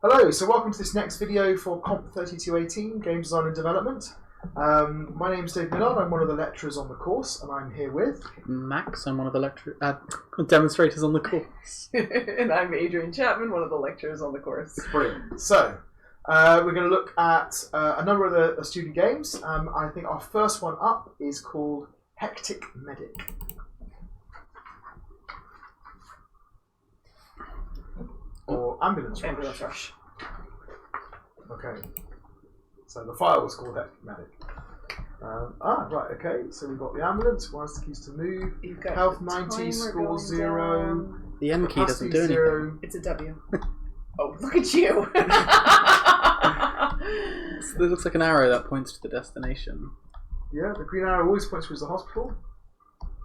Hello, so welcome to this next video for COMP3218, Game Design and Development. My name is Dave Millard, I'm one of the lecturers on the course, and I'm here with... Max, I'm one of the demonstrators on the course. And I'm Adrian Chapman, one of the lecturers on the course. Brilliant. So, we're going to look at a number of the student games. I think our first one up is called Hectic Medic. Or Ambulance Rush. Ambulance Rush. Okay. So the file was called Hectic Medic. Right, okay. So we've got the ambulance, one has the keys to move. You've got Health 90, score 0. Down. The M key doesn't do anything. 0. It's a W. Oh, look at you! So it looks like an arrow that points to the destination. Yeah, the green arrow always points towards the hospital.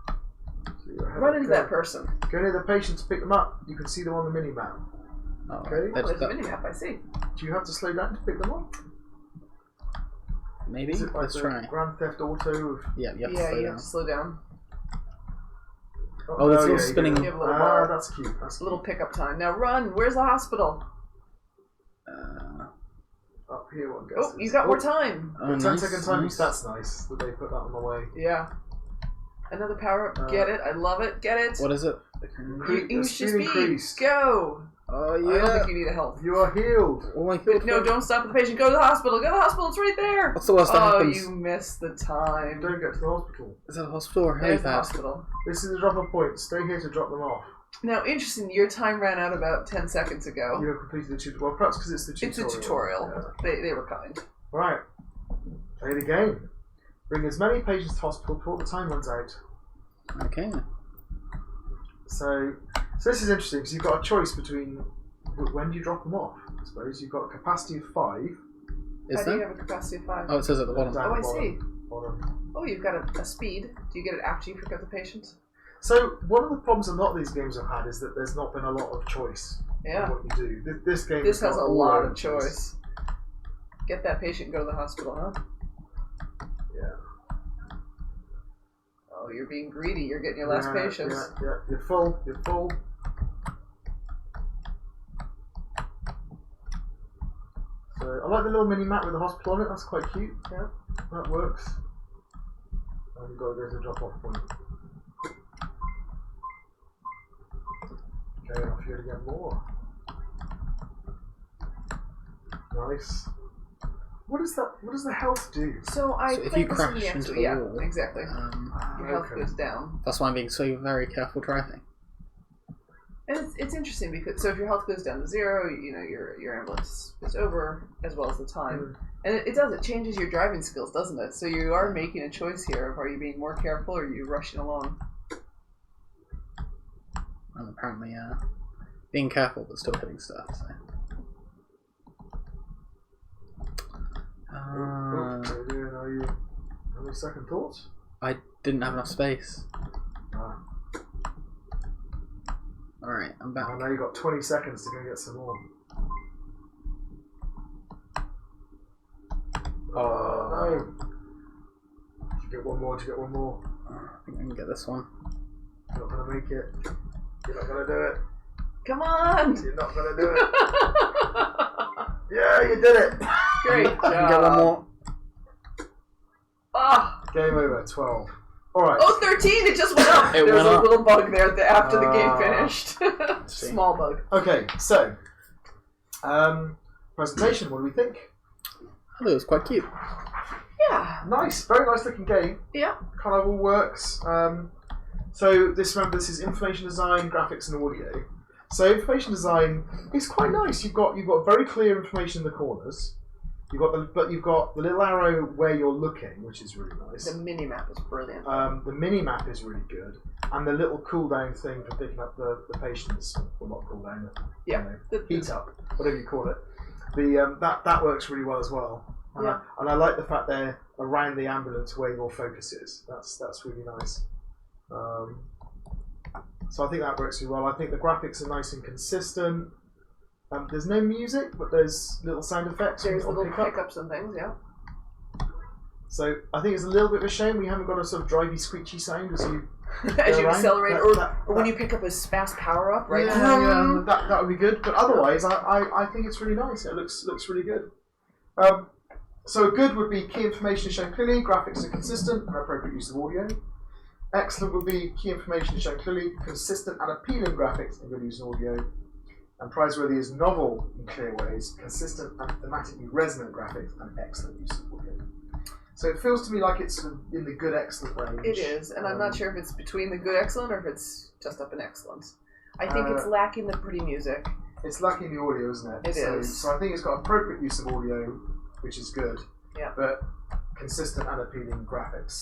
So Run into that person. Go near the patient to pick them up. You can see them on the mini-map. Oh, Okay. Oh, there's a mini-map, I see. Do you have to slow down to pick them up? Maybe? Is it like Let's the try. Grand Theft Auto? Yeah, you have to Yeah, slow you down. have to slow down. Oh, it's all yeah, spinning. you You have a little bar. that's cute. That's A cute. little pickup time. Now run! Where's the hospital? Up here, one guess. Oh, you got more time! Oh, 10-second time. nice. That's nice that they put that on the way. Yeah. Another power up. Get it. I love it. Get it. What is it? Use your speed. Increased. Go! Oh, I don't yeah. think you need a health. You are healed. Oh, my God. No, don't stop at the patient. Go to the hospital. Go to the hospital. It's right there. What's the worst that Oh, happens? you missed the time. Don't get to the hospital. Is that a hospital or a There's the helipad? hospital. This is a drop of points. Stay here to drop them off. Now, interesting, your time ran out about 10 seconds ago. You have completed the tutorial. Well, perhaps because it's the tutorial. It's a tutorial. Yeah. They were kind. Right. Play the game. Bring as many patients to hospital before the time runs out. Okay. So this is interesting because you've got a choice between when do you drop them off. I suppose you've got a capacity of 5. Is How do you that? have a capacity of 5? Oh, it says at the bottom. Down Oh, I the see. bottom. Oh, you've got a speed. Do you get it after you pick up the patient? So one of the problems a lot of these games have had is that there's not been a lot of choice Yeah. in what you do. This game This has got a all lot over of the place. choice. Get that patient and go to the hospital, huh? Yeah. Oh, you're being greedy. You're getting your last patient. Yeah. You're full. You're full. So I like the little mini map with the hospital on it. That's quite cute. Yeah. That works. And you've got to go to the drop-off point. Okay, off you to get more. Nice. What is that? What does the health do? So I So if played you this crash in the into yeah, the wall, exactly. Your health Okay. goes down. that's why I'm being so very careful driving. And it's interesting because if your health goes down to 0, you know your ambulance is over as well as the time, and it changes your driving skills, doesn't it? So you are making a choice here of are you being more careful or are you rushing along? I'm apparently being careful but still hitting stuff. So. Are you having second thoughts? I didn't have enough space. Alright, I'm back. Oh, now you've got 20 seconds to go get some more. Oh no! Did you get one more? Did you get one more? I think I can get this one. You're not gonna make it. You're not gonna do it. Come on! You're not gonna do it. Yeah, you did it! Great I can get one job! more. Ah! Game over. 12. All right. Oh, 13! It just went up! It There was went a up. little bug there after the game finished. see. Small bug. Okay. So, presentation. What do we think? I thought it was quite cute. Yeah. Nice. Very nice looking game. Yeah. Kind of all works. So remember this is information design, graphics, and audio. So information design is quite nice. You've got very clear information in the corners. You've got the little arrow where you're looking, which is really nice. The mini-map is brilliant. The mini map is really good, and the little cooldown thing for picking up the patients. Well, not cooldown. Yeah. Heat up, whatever you call it. That works really well as well. And, Yeah. I like the fact they're around the ambulance where your focus is. That's really nice. So I think that works really well. I think the graphics are nice and consistent. There's no music, but there's little sound effects. There's on little pickup. pickups and things, yeah. So I think it's a little bit of a shame we haven't got a sort of drivey, screechy sound as you as you right? accelerate, or when you pick up a fast power up, right? Yeah, that would be good. But otherwise, I think it's really nice. It looks really good. So good would be key information is shown clearly, graphics are consistent, and appropriate use of audio. Excellent would be key information is shown clearly, consistent and appealing graphics, and good use of audio. And praiseworthy is novel in clear ways, consistent and thematically resonant graphics, and excellent use of audio. So it feels to me like it's in the good, excellent range. It is, and I'm not sure if it's between the good, excellent, or if it's just up in excellence. I think it's lacking the pretty music. It's lacking the audio, isn't it? It is. So I think it's got appropriate use of audio, which is good. Yeah. But consistent and appealing graphics,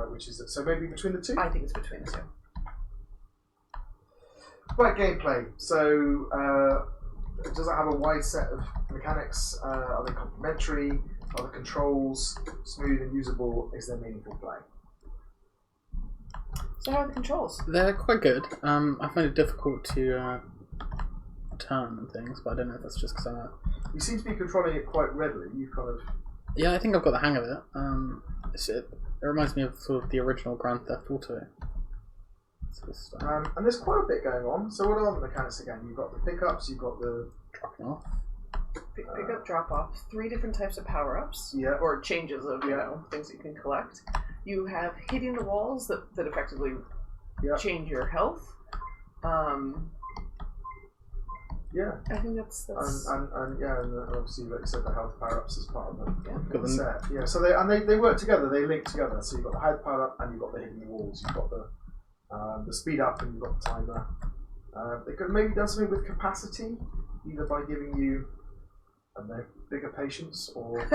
which is so maybe between the two. I think it's between the two. Right, gameplay. So does it have a wide set of mechanics? Are they complementary? Are the controls smooth and usable? Is there meaningful play? So how are the controls? They're quite good. I find it difficult to turn and things, but I don't know if that's just because You seem to be controlling it quite readily. You kind of. Yeah, I think I've got the hang of it. It reminds me of sort of the original Grand Theft Auto. And there's quite a bit going on. So what are the mechanics again? You've got the pickups. You've got the dropping off. Pick up, drop off. 3 different types of power ups. Yeah. Or changes of things that you can collect. You have hitting the walls that effectively change your health. Yeah. I think that's and obviously, like you said, the health power-ups as part of the them. set. Yeah, so they work together, they link together. So you've got the health power-up and you've got the hitting the walls. You've got the speed up and you've got the timer. They could maybe done something with capacity, either by giving you, I don't know, bigger patients or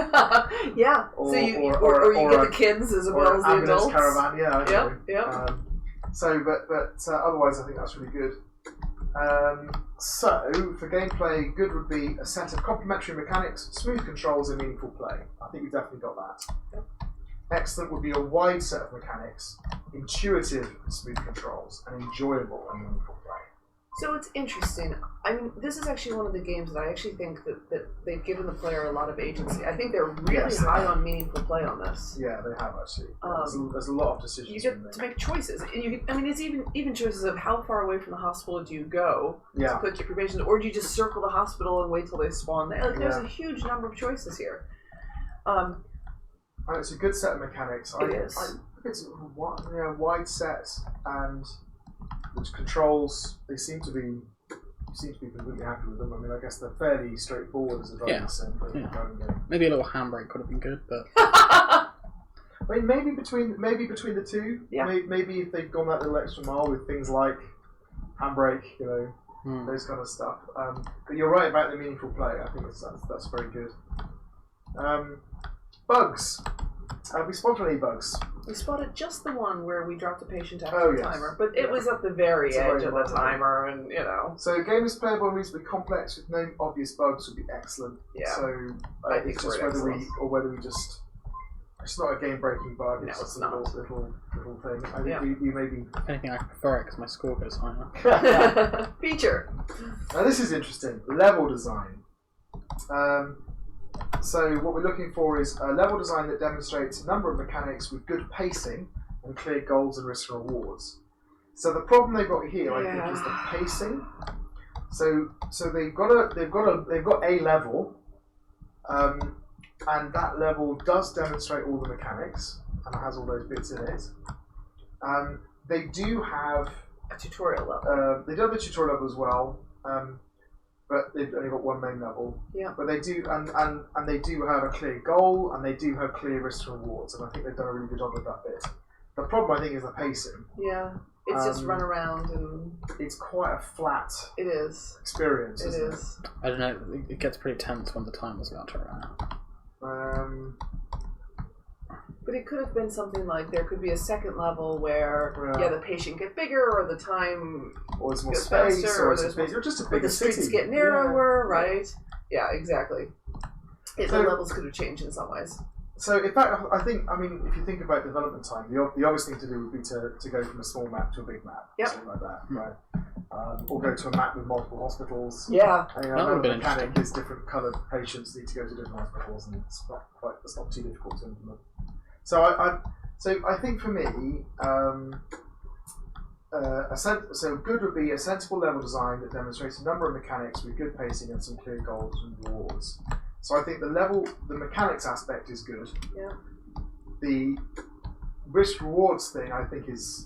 yeah. or, so you or you get the kids as well as the ambulance adults. Caravan, yeah. Yeah. So, but otherwise, I think that's really good. So, for gameplay, good would be a set of complementary mechanics, smooth controls, and meaningful play. I think we've definitely got that. Yep. Excellent would be a wide set of mechanics, intuitive, smooth controls, and enjoyable and meaningful play. So it's interesting. I mean, this is actually one of the games that I actually think that they've given the player a lot of agency. I think they're really high on meaningful play on this. Yeah, they have actually. There's a lot of decisions. You get to make choices, and it's even choices of how far away from the hospital do you go to put your patients, or do you just circle the hospital and wait till they spawn there? Like, there's a huge number of choices here. And it's a good set of mechanics. It's a wide set and. Which controls, they seem to be completely happy with them. I mean, I guess they're fairly straightforward as a driving sim. Maybe a little handbrake could have been good, but I mean, maybe between the two. Yeah. Maybe if they've gone that little extra mile with things like handbrake, those kind of stuff. But you're right about the meaningful play. I think that's very good. Bugs. Have we spotted any bugs? We spotted just the one where we dropped a patient after the timer, but it was at the very edge of the timer, and So a game is playable and reasonably complex with no obvious bugs would be excellent. Yeah. So I think it's just whether we just. It's not a game-breaking bug. It's just a little thing. I think we maybe. If anything, I prefer it because my score goes higher. Feature. Now this is interesting. Level design. So what we're looking for is a level design that demonstrates a number of mechanics with good pacing and clear goals and risks and rewards. So the problem they've got here, I think, is the pacing. So they've got a level, and that level does demonstrate all the mechanics and it has all those bits in it. They do have a tutorial level. They do have a tutorial level as well. But they've only got one main level. Yeah. But they do, and they do have a clear goal, and they do have clear risks and rewards, and I think they've done a really good job with that bit. The problem, I think, is the pacing. Yeah. It's just run around and... It's quite a flat experience, isn't it? I don't know, it gets pretty tense when the timer's about to run out. But it could have been something like there could be a second level where the patient get bigger, or the time or there's more goes space, faster, or just a bigger the streets city. get narrower, right? Yeah, exactly. The levels could have changed in some ways. So, in fact, I mean, if you think about development time, the obvious thing to do would be to go from a small map to a big map, something like that, right? Or go to a map with multiple hospitals. Yeah, and, the mechanic is different coloured patients need to go to different hospitals, and it's not too difficult to implement. So I think for me, So good would be a sensible level design that demonstrates a number of mechanics with good pacing and some clear goals and rewards. So I think the mechanics aspect is good. Yeah. The risk rewards thing I think is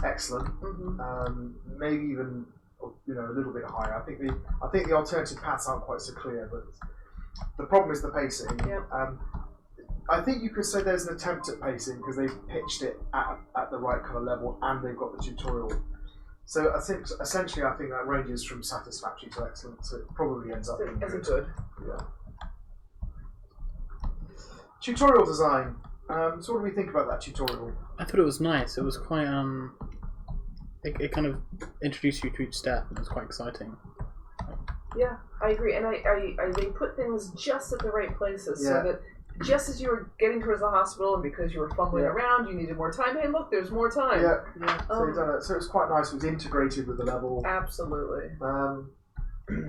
excellent. Mm-hmm. Maybe even a little bit higher. I think the alternative paths aren't quite so clear, but the problem is the pacing. Yep. I think you could say there's an attempt at pacing because they've pitched it at the right kind of level and they've got the tutorial. So essentially I think that ranges from satisfactory to excellent, so it probably ends up being good. Yeah. Tutorial design. So what do we think about that tutorial? I thought it was nice. It was quite it kind of introduced you to each step and it was quite exciting. Yeah, I agree, and I they put things just at the right places so that just as you were getting towards the hospital and because you were fumbling around, you needed more time. Hey, look, there's more time. Yeah. So you've done it. So it was quite nice. It was integrated with the level. Absolutely.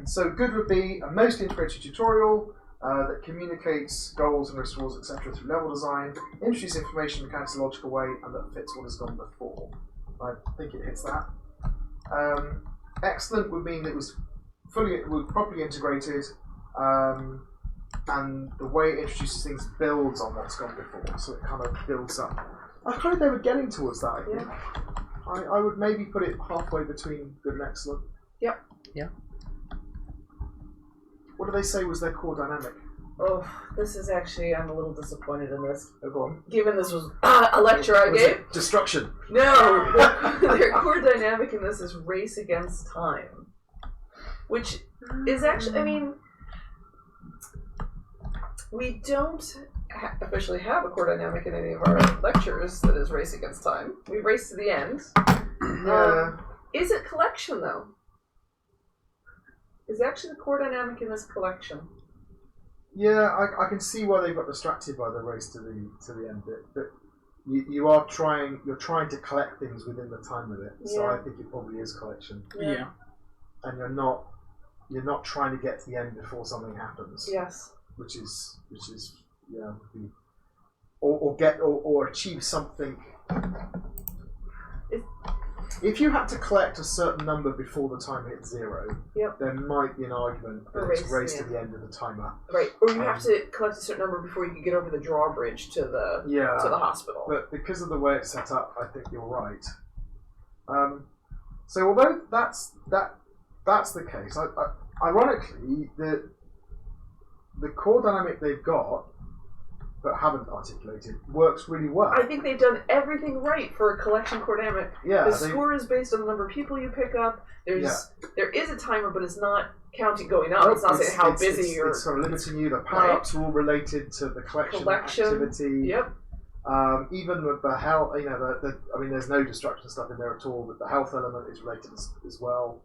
So good would be a mostly integrated tutorial that communicates goals and risk rewards, etc. through level design, introduces information in a mechanics logical way, and that fits what has gone before. I think it hits that. Excellent would mean that it was properly integrated, and the way it introduces things builds on what's gone before, so it kind of builds up. I kind of they were getting towards that, I think. I would maybe put it halfway between good and excellent. Yep. Yeah. What do they say was their core dynamic? Oh, this is actually, I'm a little disappointed in this. Oh, go on. Given this was a lecture I gave. Destruction. No, their core dynamic in this is race against time. Which is actually, I mean, we don't officially have a core dynamic in any of our lectures that is race against time. We race to the end. Is it collection, though? Is actually the core dynamic in this collection? Yeah, I can see why they got distracted by the race to the end bit, but you're trying to collect things within the time limit, so I think it probably is collection. Yeah. And you're not trying to get to the end before something happens. Yes. Which is or achieve something. If you had to collect a certain number before the time hits 0, there might be an argument that it's race to the end of the timer. Right, or you have to collect a certain number before you can get over the drawbridge to the hospital. But because of the way it's set up, I think you're right. So although that's the case, ironically, the core dynamic they've got but haven't articulated works really well. I think they've done everything right for a collection core dynamic. Yeah, the score is based on the number of people you pick up. There is a timer, but it's not counting going up. It's not saying how busy you're. It's sort of limiting you. The power-ups are all related to the collection activity. Yep. Even with the health, I mean, there's no destruction stuff in there at all, but the health element is related as well.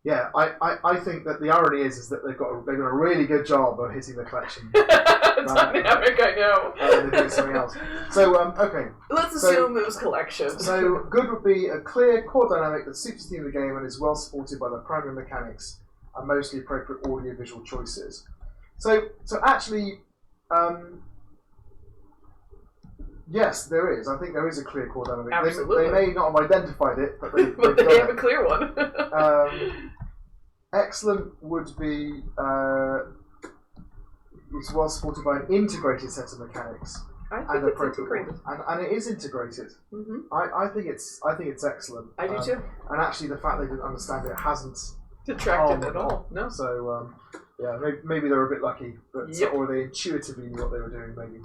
Yeah, I think that the irony is that they've done a really good job of hitting the collection. Dynamic, I know. They're doing something else. So, okay. Let's assume it was collection. So, good would be a clear core dynamic that suits the theme of the game and is well supported by the primary mechanics and mostly appropriate audio-visual choices. So actually, yes, there is. I think there is a clear core dynamic. Absolutely. They may not have identified it, but they have a clear one. Excellent would be it's well supported by an integrated set of mechanics. I think it's integrated, and it is integrated. Mm-hmm. I think it's excellent. I do too. And actually, the fact they didn't understand it hasn't detracted at all. No. So maybe they were a bit lucky, but or they intuitively knew what they were doing. Maybe.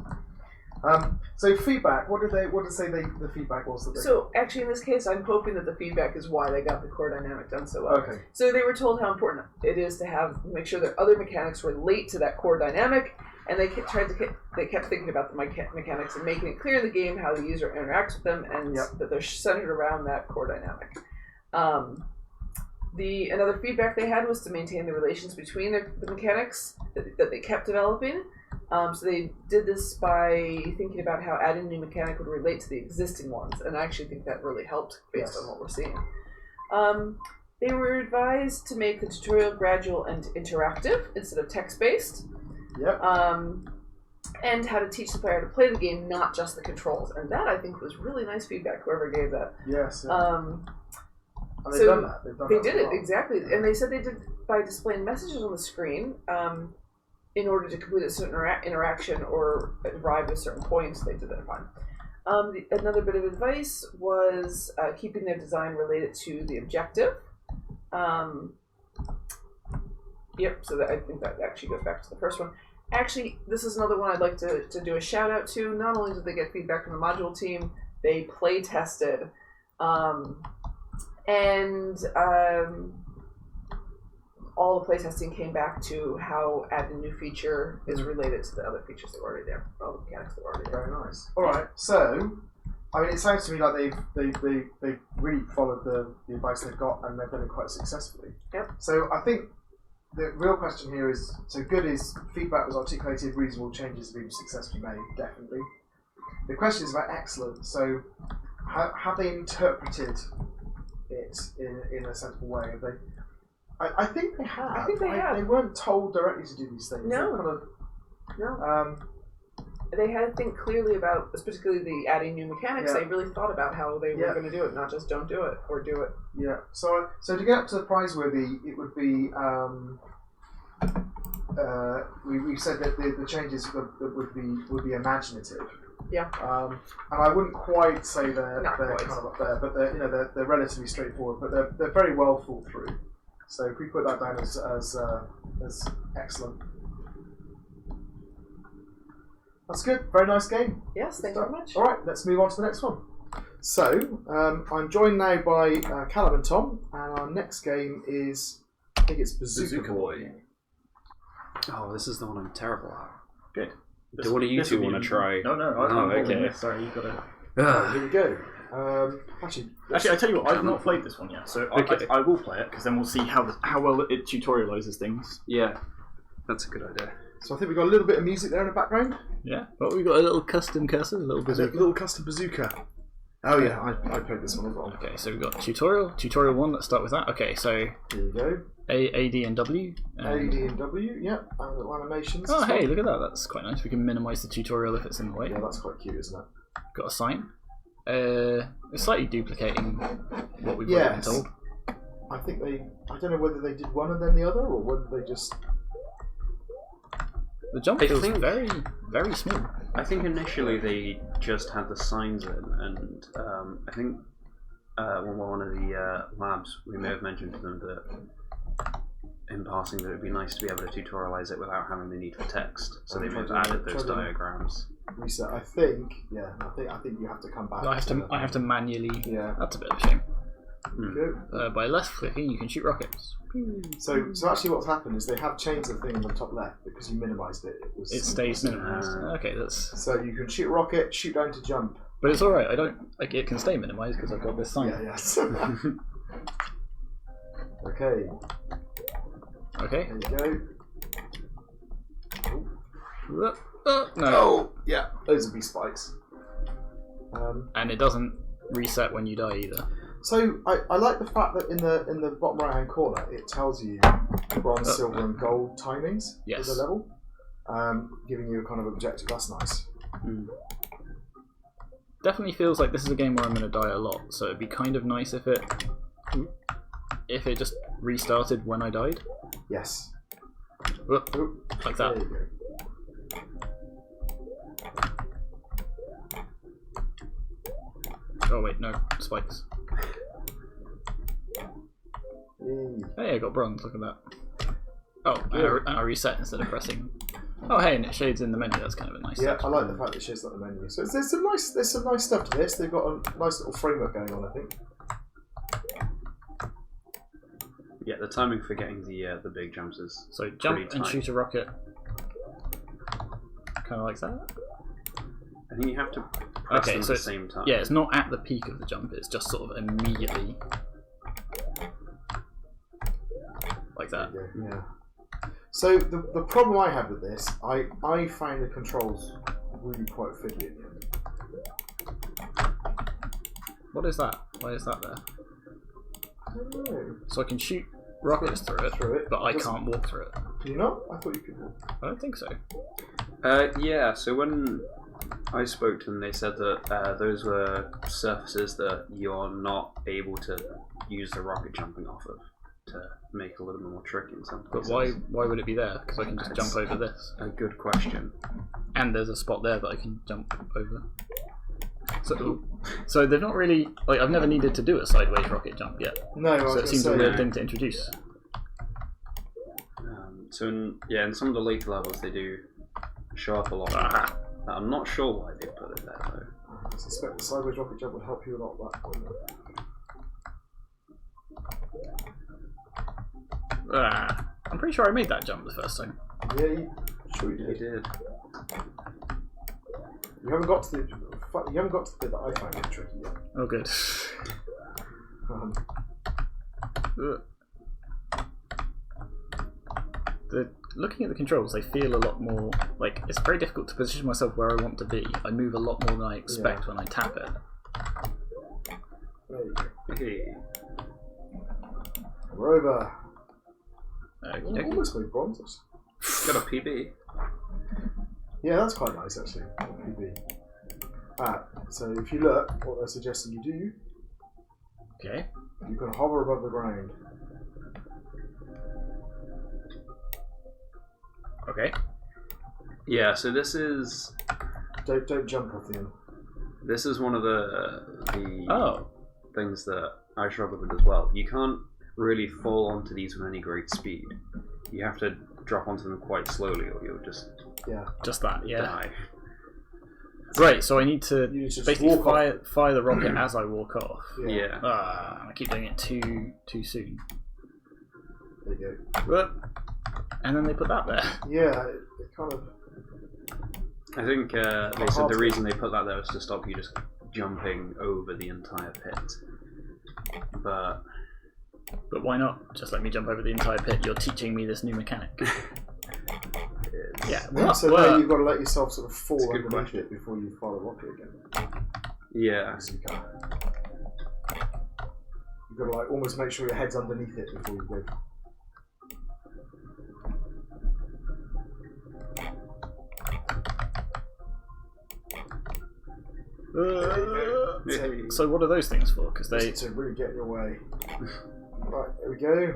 So feedback. What did they say? The feedback was that. So actually, in this case, I'm hoping that the feedback is why they got the core dynamic done so well. Okay. So they were told how important it is to make sure that other mechanics relate to that core dynamic, and they kept thinking about the mechanics and making it clear in the game how the user interacts with them, and that they're centered around that core dynamic. Another feedback they had was to maintain the relations between the mechanics that they kept developing. So they did this by thinking about how adding a new mechanic would relate to the existing ones, and I actually think that really helped based on what we're seeing. They were advised to make the tutorial gradual and interactive instead of text-based. Yep. and how to teach the player to play the game, not just the controls. And that, I think, was really nice feedback, whoever gave that. Yes. And they've done that. They did it, exactly. And they said they did by displaying messages on the screen in order to complete a certain interaction or arrive at a certain point. They did that fine. Another bit of advice was keeping their design related to the objective. Yep, so I think that actually goes back to the first one. Actually, this is another one I'd like to do a shout out to. Not only did they get feedback from the module team, they play tested. All the playtesting came back to how adding a new feature is related to the other features that were already there, all the mechanics that were already there. Very nice. All right, so I mean, it sounds to me like they've really followed the advice they've got, and they've done it quite successfully. Yep. So I think the real question here is: so good is feedback was articulated, reasonable changes have been successfully made, definitely. The question is about excellent. So have they interpreted it in a sensible way? Have they? I think they have. I think they have. They weren't told directly to do these things. No. No. They had to think clearly about, particularly the adding new mechanics. Yeah. They really thought about how they were going to do it, not just don't do it or do it. Yeah. So to get up to the prizeworthy, it would be. We said that the changes would be imaginative. Yeah. And I wouldn't quite say they're quite. kind of up there, but they're relatively straightforward, but they're very well thought through. So if we put that down as excellent. That's good. Very nice game. Yes, thanks very much. All right, let's move on to the next one. So I'm joined now by Callum and Tom, and our next game is, I think it's Bazooka Boy. Oh, this is the one I'm terrible at. Good. Do one of you two want to try? No. Okay. Sorry, you got Right, here we go. Actually, I tell you what, I've not played this one yet, so Okay. I will play it because then we'll see how well it tutorializes things. Yeah, that's a good idea. So I think we've got a little bit of music there in the background. Yeah. But we've got a little custom cursor, a little A bazooka. little custom bazooka. Oh yeah, I played this one as well. Okay, so we've got tutorial 1, let's start with that. Okay, so Here you go. A, D, and W. A, D, and W, yep. And little animations. Oh, as well. hey, look at that, that's quite nice. We can minimise the tutorial if it's in the way. Yeah, that's quite cute, isn't it? Got a sign. It's slightly duplicating what we've already been Yes. told. I think I don't know whether they did one and then the other, or whether they just... The jump I feels think- very, very smooth. I think initially they just had the signs in, and I think one of the labs, we may have mentioned to them that in passing that it would be nice to be able to tutorialize it without having the need for text. So they may have added those diagrams. Reset. I think you have to come back. I have to manually. Yeah. That's a bit of a shame. Go. By left clicking, you can shoot rockets. So actually, what's happened is they have changed the thing in the top left because you minimised it. It stays minimized. Okay, that's. So you can shoot a rocket, shoot down to jump. But it's all right. I don't like it. Can stay minimized because I've got this sign. Yeah. Yes. Okay. Okay. There you go. No. Oh, yeah. Those would be spikes. And it doesn't reset when you die either. So I like the fact that in the bottom right hand corner it tells you bronze, silver, and gold timings Yes. for the level, giving you a kind of objective. That's nice. Definitely feels like this is a game where I'm going to die a lot. So it'd be kind of nice if it just restarted when I died. Yes. Whoop, Oop, like there that. you go. Oh wait, no spikes. Hey, I got bronze. Look at that. Oh, and I reset instead of pressing. Oh, hey, and it shades in the menu. That's kind of a nice. Yeah, touch. I like the fact that it shows that the menu. So there's some nice stuff to this. They've got a nice little framework going on, I think. Yeah, the timing for getting the big jumps is So jump pretty and tight. shoot a rocket. Kind of like that. I think you have to press them at so the same time. yeah, it's not at the peak of the jump. It's just sort of immediately like that. Yeah. So the problem I had with this, I found the controls really quite fiddly in the end. What is that? Why is that there? I don't know. So I can shoot rockets through it, Through it, but I doesn't- can't walk through it. Can you not? I thought you could. I don't think so. Yeah, so when I spoke to them, they said that those were surfaces that you're not able to use the rocket jumping off of to make a little bit more tricky in some But places. why would it be there? Because I can just jump over this. A good question. And there's a spot there that I can jump over. So they've not really... Like, I've never needed to do a sideways rocket jump yet. No, So it seems a weird thing to introduce. So in some of the later levels they do show up a lot. I'm not sure why they put it there though. I suspect the sideways rocket jump would help you a lot that point. I'm pretty sure I made that jump the first time. Yeah, you did. You haven't got to the bit that I find tricky yet. Oh, good. Looking at the controls, they feel a lot more like it's very difficult to position myself where I want to be. I move a lot more than I expect when I tap it. There you go. Okay. We're over. Okey-dokey. Almost made bronzes. Got a PB. Yeah, that's quite nice actually. PB. So if you look, what they're suggesting you do, Okay. you can hover above the ground. Okay. Yeah, so this is Don't jump off the end. this is one of the Oh. things that I struggle with as well. You can't really fall onto these with any great speed. You have to drop onto them quite slowly or you'll just Just that, yeah. die. Right, so I need to You just basically walk fire the rocket as I walk off. Yeah. I keep doing it too soon. There you But, and then they put that there. go. Yeah, it kind of. I think they said the reason they put that there was to stop you just jumping over the entire pit. But why not? Just let me jump over the entire pit. You're teaching me this new mechanic. Yeah. So now you've got to let yourself sort of fall That's a good underneath it before you fire the rocket again. yeah. So you can't. You've got to like almost make sure your head's underneath it before you go. So what are those things for? Because they To really get in your way. Right, there we go.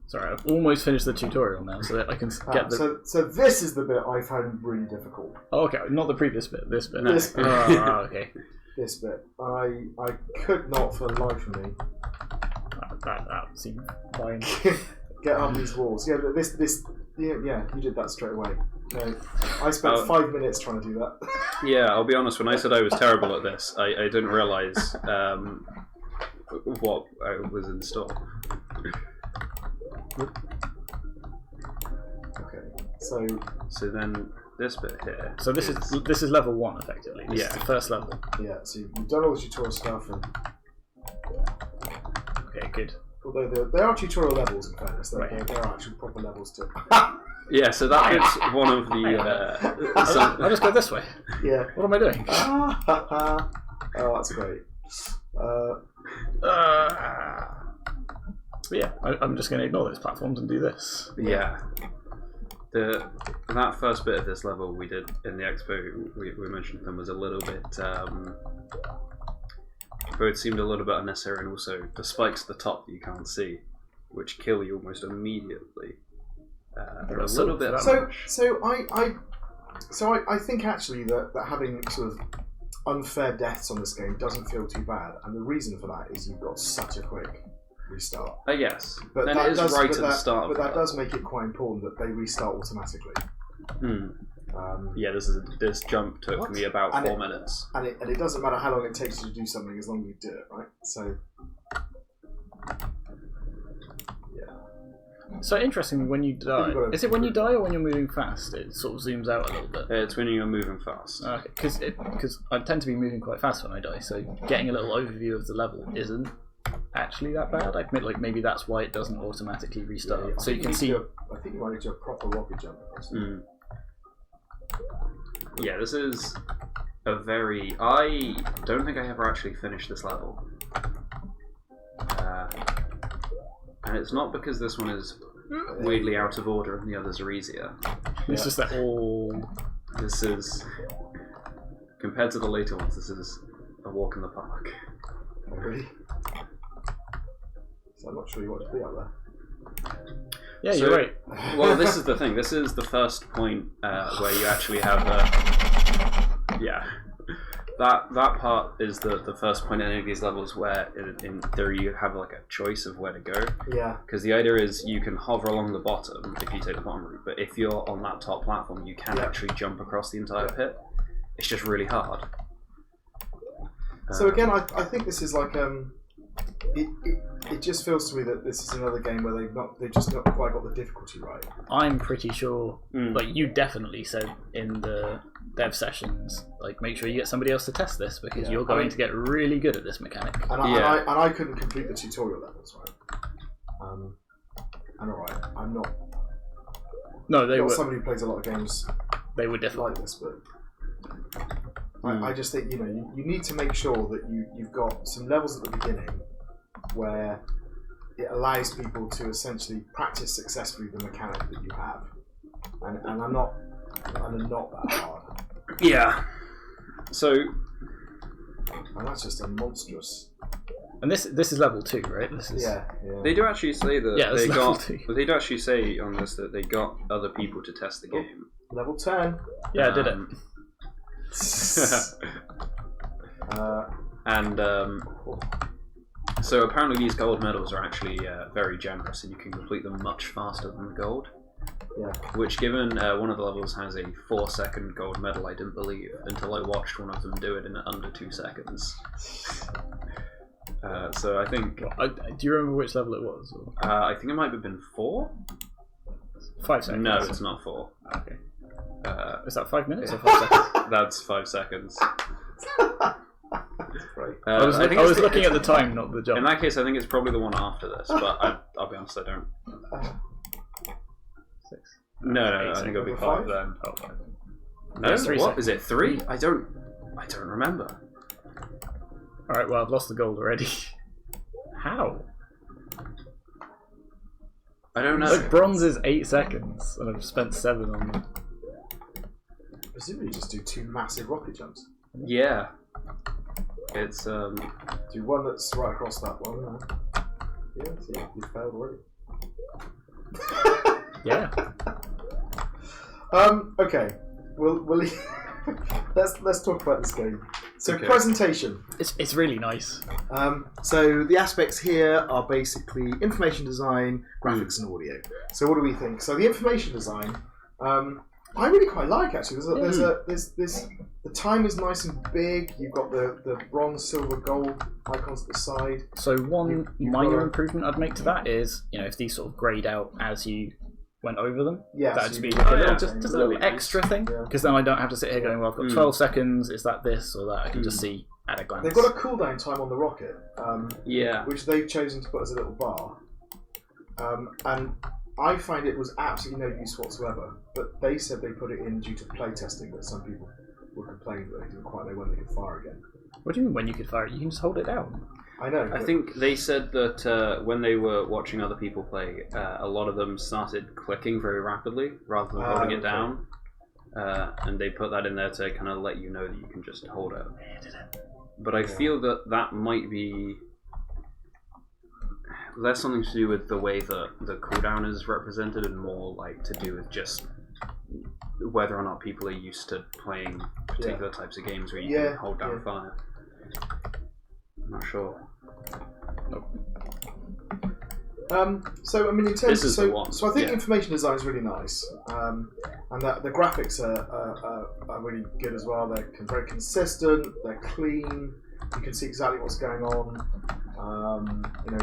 Sorry, I've almost finished the tutorial now, so that I can get the. So this is the bit I found really difficult. Oh, okay, not the previous bit. This bit. This bit. Oh, okay. This bit. I could not for the life of me That seemed fine. get up these walls. Yeah, but yeah, you did that straight away. No, I spent 5 minutes trying to do that. Yeah, I'll be honest, when I said I was terrible at this, I didn't realise what was in store. Okay, so then this bit here. So this is level 1 effectively. This is the first level. yeah, so you've done all the tutorial stuff, and Okay, good. although they are tutorial levels in fairness, they're actual proper levels too. Yeah, so that is one of the. I'll just go this way. Yeah. What am I doing? Oh, that's great. But yeah, I'm just going to ignore those platforms and do this. Yeah. That first bit of this level we did in the expo, we mentioned them, was a little bit. Both seemed a little bit unnecessary, and also the spikes at the top that you can't see, which kill you almost immediately. A little bit. So I think actually that having sort of unfair deaths on this game doesn't feel too bad, and the reason for that is you've got such a quick restart. Yes, But then that it is does, right but at that, the start. But that does make it quite important that they restart automatically. Yeah, this jump took me about 4 minutes, and it doesn't matter how long it takes you to do something as long as you do it, right? So. So interestingly, when you die, is it when you die or when you're moving fast? It sort of zooms out a little bit. It's when you're moving fast. Okay, because I tend to be moving quite fast when I die, so getting a little overview of the level isn't actually that bad. I admit, like maybe that's why it doesn't automatically restart. Yeah, so you can see. I think you might need to do a proper rocket jump. Yeah, this is a very. I don't think I ever actually finished this level. And it's not because this one is weirdly out of order and the others are easier. It's just that all. This is, compared to the later ones, this is a walk in the park. Oh, really? So I'm not sure you want to be up there. Yeah, So- you're right. Well, this is the thing. This is the first point where you actually have a... Yeah. That part is the first point in any of these levels where, in theory, you have like a choice of where to go. Yeah. Because the idea is you can hover along the bottom if you take the bottom route, but if you're on that top platform, you can actually jump across the entire pit. It's just really hard. So again, I think this is like it just feels to me that this is another game where they've just not quite got the difficulty right. I'm pretty sure, like you definitely said in the dev sessions, like make sure you get somebody else to test this because you're going to get really good at this mechanic. And I couldn't complete the tutorial levels, right? And alright, I'm not. No, they were. Somebody who plays a lot of games. They were different. Like this, but I just think you need to make sure that you've got some levels at the beginning where it allows people to essentially practice successfully the mechanic that you have, and I'm not that hard. Yeah. So. And that's just a monstrous. And this is level 2, right? This is They do actually say that this they level got. 2. They do actually say on this that they got other people to test the game. Level 10. Yeah, I did it. So apparently these gold medals are actually very generous, and you can complete them much faster than the gold. Yeah. Which, given one of the levels has a 4-second gold medal, I didn't believe until I watched one of them do it in under 2 seconds. So I think. Do you remember which level it was? Or? I think it might have been 4. 5 seconds. No, it's not 4. Okay. Is that 5 minutes or 5 seconds? That's 5 seconds. Right. I was looking at the time, not the jump. In that case, I think it's probably the one after this, but I'll be honest, I don't. 6. No, I think it'll be 5 then. Oh, 5. No, It's 3 what? seconds. Is it 3? I don't remember. Alright, well, I've lost the gold already. How? I don't know. Look, bronze is 8 seconds, and I've spent 7 on them. Presumably, you just do 2 massive rocket jumps. Yeah. It's Do one that's right across that one. Yeah, see, you failed already. Yeah. Okay. We'll let's talk about this game. So Okay. presentation. It's really nice. So the aspects here are basically information design, graphics, and audio. So what do we think? So the information design, I really quite like actually. There's the time is nice and big. You've got the bronze, silver, gold icons at the side. So one You've minor got a- improvement I'd make to that is, if these sort of grayed out as you went over them, Yeah, that'd so be you- like a Oh, little, yeah. just a That'd little be nice. extra thing. Yeah. Because then I don't have to sit here going, well, I've got 12 seconds, is that this or that? I can just see at a glance. They've got a cooldown time on the rocket, yeah. which they've chosen to put as a little bar. And I find it was absolutely no use whatsoever. But they said they put it in due to playtesting, that some people were complaining that they didn't quite know when they could fire again. What do you mean when you could fire it? You can just hold it down. I know. I but- think they said that when they were watching other people play, a lot of them started clicking very rapidly rather than holding it okay. down. And they put that in there to kind of let you know that you can just hold it. But I feel that might be less something to do with the way that the cooldown is represented and more like to do with just whether or not people are used to playing particular types of games where you can hold down fire. I'm not sure. So I mean, in terms This is so, the one, so I think yeah. information design is really nice, and that the graphics are really good as well. They're very consistent. They're clean. You can see exactly what's going on.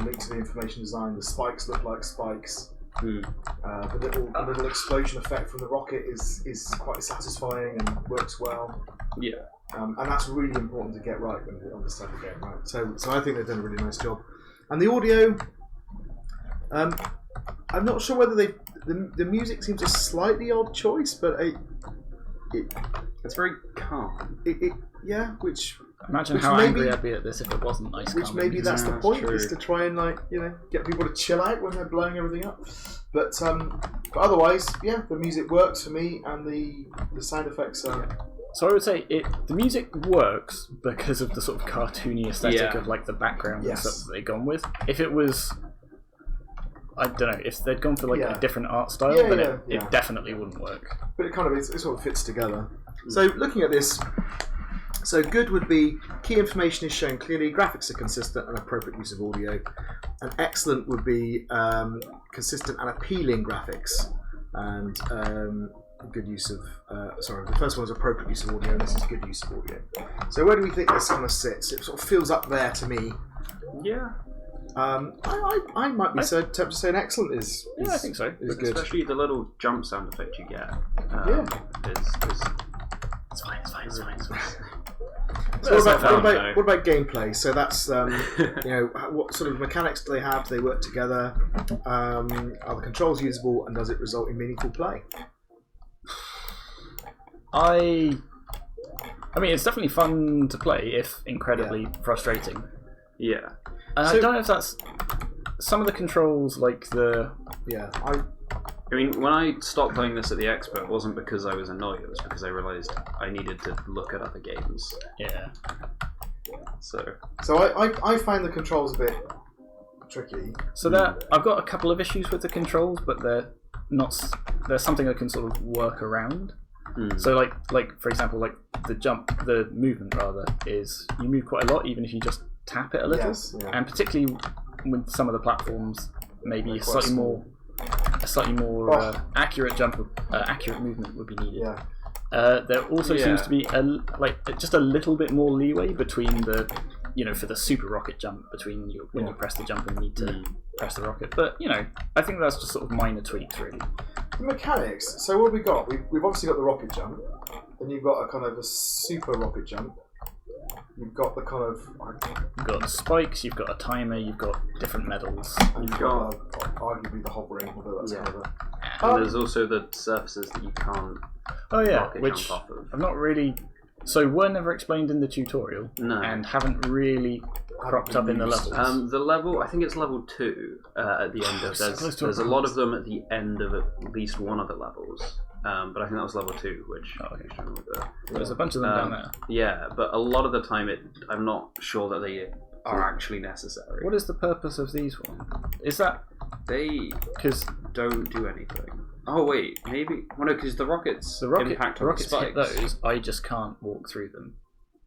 Linked to the information design, the spikes look like spikes. The little explosion effect from the rocket is quite satisfying and works well. Yeah. And that's really important to get right when you're on this type of game, right? So I think they've done a really nice job. And the audio, I'm not sure whether the music seems a slightly odd choice, but It's very calm. which Imagine Which how maybe- angry I'd be at this if it wasn't nice. which calming maybe music. that's the that's point, true. is to try and get people to chill out when they're blowing everything up. But otherwise, yeah, the music works for me, and the sound effects are. So I would say the music works because of the sort of cartoony aesthetic of like the background and stuff that they've gone with. If it was, I don't know, if they'd gone for like a different art style, then it definitely wouldn't work. But it sort of fits together. So looking at this, so good would be key information is shown clearly, graphics are consistent and appropriate use of audio. And excellent would be consistent and appealing graphics and good use of. Sorry, the first one was appropriate use of audio, and this is good use of audio. So where do we think this kind of sits? It sort of feels up there to me. Yeah. I might be tempted to say an excellent is I think so. Is good. Especially the little jump sound effect you get. It's fine. So what about gameplay? So that's what sort of mechanics do they have? Do they work together? Are the controls usable, and does it result in meaningful play? I mean, it's definitely fun to play, if incredibly frustrating. Yeah. And I don't know if that's some of the controls, like the. Yeah, I mean, when I stopped playing this at the Expo, it wasn't because I was annoyed, it was because I realised I needed to look at other games. Yeah. So I find the controls a bit tricky. So I've got a couple of issues with the controls, but they're something I can sort of work around. So like for example, like the movement rather is you move quite a lot even if you just tap it a little, and particularly with some of the platforms, maybe a slightly more accurate accurate movement would be needed. Yeah. There also seems to be just a little bit more leeway between the, for the super rocket jump between when you press the jump and need to press the rocket. But I think that's just sort of minor tweaks really. The mechanics. So what have we got? We've obviously got the rocket jump. Then you've got a kind of a super rocket jump. You've got the kind of. You've got spikes. You've got a timer. You've got different medals. And you've got arguably the hovering, although that's kind of a. And there's also the surfaces that you can't. Which jump off of. I've not really. So were never explained in the tutorial, and haven't really cropped up in the levels. The level, I think it's level 2 at the end of. There's a lot of them at the end of at least one of the levels. But I think that was level 2, which there's a bunch of them down there. Yeah, but a lot of the time, I'm not sure that they are actually necessary. What is the purpose of these ones? Is that they don't do anything? Oh wait, maybe. Well, no, because the rockets impact on the spikes. Hit those. I just can't walk through them.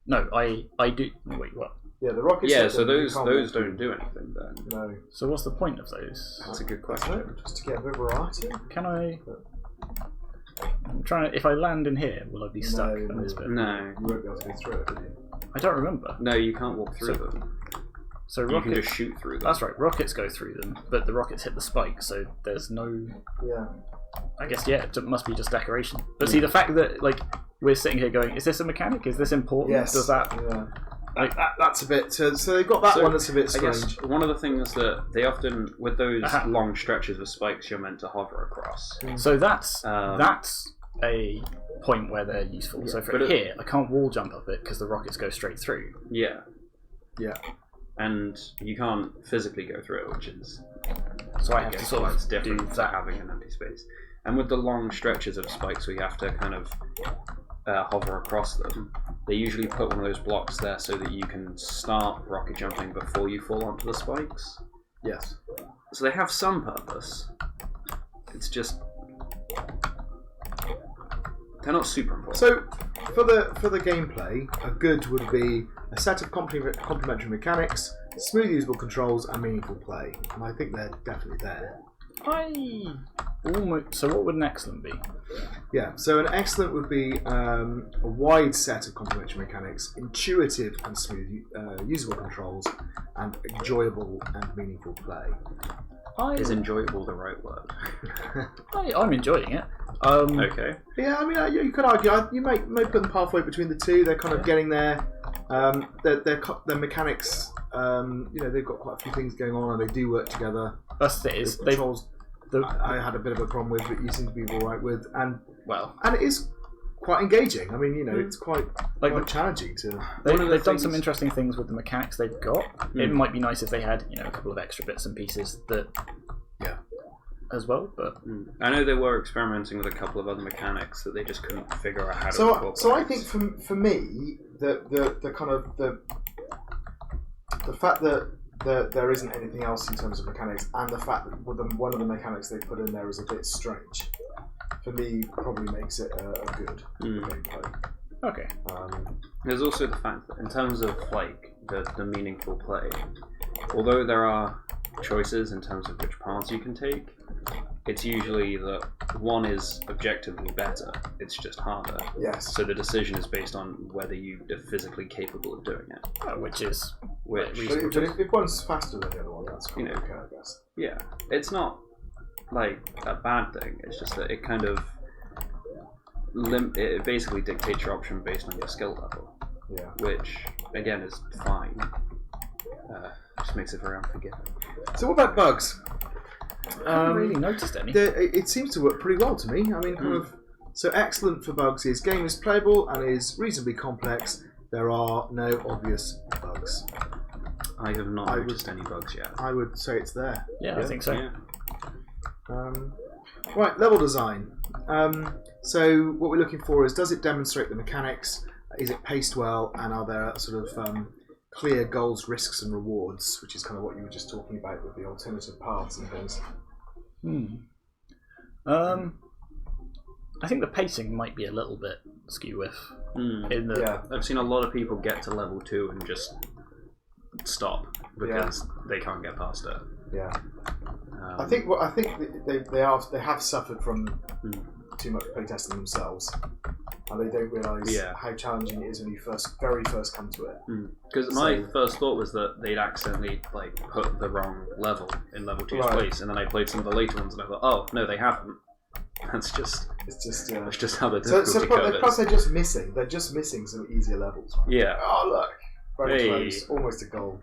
No, I do. Wait, what? Yeah, the rockets. Yeah, so those don't do anything then. No. So what's the point of those? That's a good question. Just to get a bit of variety. Can I? I'm trying to. If I land in here, will I be stuck on this bit? No, you won't be able to go through it, will you? I don't remember. No, you can't walk through them. So you can just shoot through them. That's right. Rockets go through them, but the rockets hit the spike, so there's no. Yeah. I guess it must be just decoration. But see, the fact that we're sitting here going, is this a mechanic? Is this important? Yes. Does that? Yeah. That's a bit. So they've got that one that's a bit strange. I guess one of the things that they often, with those long stretches of spikes, you're meant to hover across. So that's a point where they're useful. Yeah, so for here, I can't wall jump up it because the rockets go straight through. Yeah. Yeah. And you can't physically go through it, which is. So I have to sort of different do to that. Having an empty space. And with the long stretches of spikes, we have to kind of hover across them. They usually put one of those blocks there so that you can start rocket jumping before you fall onto the spikes. Yes. So they have some purpose. It's just they're not super important. So for the gameplay, a good would be a set of complementary mechanics, smooth usable controls, and meaningful play. And I think they're definitely there. So what would an excellent be? Yeah, so an excellent would be a wide set of complementary mechanics, intuitive and smooth usable controls, and enjoyable and meaningful play. Is enjoyable the right word? I'm enjoying it. Okay. Yeah, I mean, you could argue. You may put them halfway between the two. They're kind of getting there. Their mechanics. They've got quite a few things going on, and they do work together. That's it. The controls. I had a bit of a problem with, but you seem to be all right with, and it is quite engaging. I mean, it's quite challenging to. They've done some interesting things with the mechanics they've got. It might be nice if they had a couple of extra bits and pieces that. Yeah. as well. But I know they were experimenting with a couple of other mechanics that they just couldn't figure out how to incorporate. So I think for me, the kind of the fact that there isn't anything else in terms of mechanics, and the fact that one of the mechanics they put in there is a bit strange, for me probably makes it a good gameplay. Okay. There's also the fact that in terms of like the meaningful play, although there are choices in terms of which paths you can take, it's usually that one is objectively better, it's just harder. Yes. So the decision is based on whether you are physically capable of doing it. Which is But if one's faster than the other one, that's cool, okay, I guess. Yeah, it's not like a bad thing. It's just that it kind of it basically dictates your option based on your skill level. Yeah. Which again is fine. Just makes it very unforgiving. So what about bugs? I haven't really noticed any. It seems to work pretty well to me. I mean, so excellent for bugs is game is playable and is reasonably complex. There are no obvious bugs. I have not noticed any bugs yet. I would say it's there. Yeah, I think so. Yeah. Right, level design. So what we're looking for is, does it demonstrate the mechanics? Is it paced well? And are there sort of clear goals, risks, and rewards? Which is kind of what you were just talking about with the alternative paths and things. I think the pacing might be a little bit skew-with. I've seen a lot of people get to level 2 and just stop because they can't get past it. Yeah. I think they have suffered from too much playtesting themselves, and they don't realise how challenging it is when you very first come to it. Because my first thought was that they'd accidentally put the wrong level in level 2's place, and then I played some of the later ones and I thought, oh no, they haven't. That's just how the difficulty curve is. Plus they're just missing. They're just missing some easier levels. Right? Yeah. Oh look, very close, almost a goal.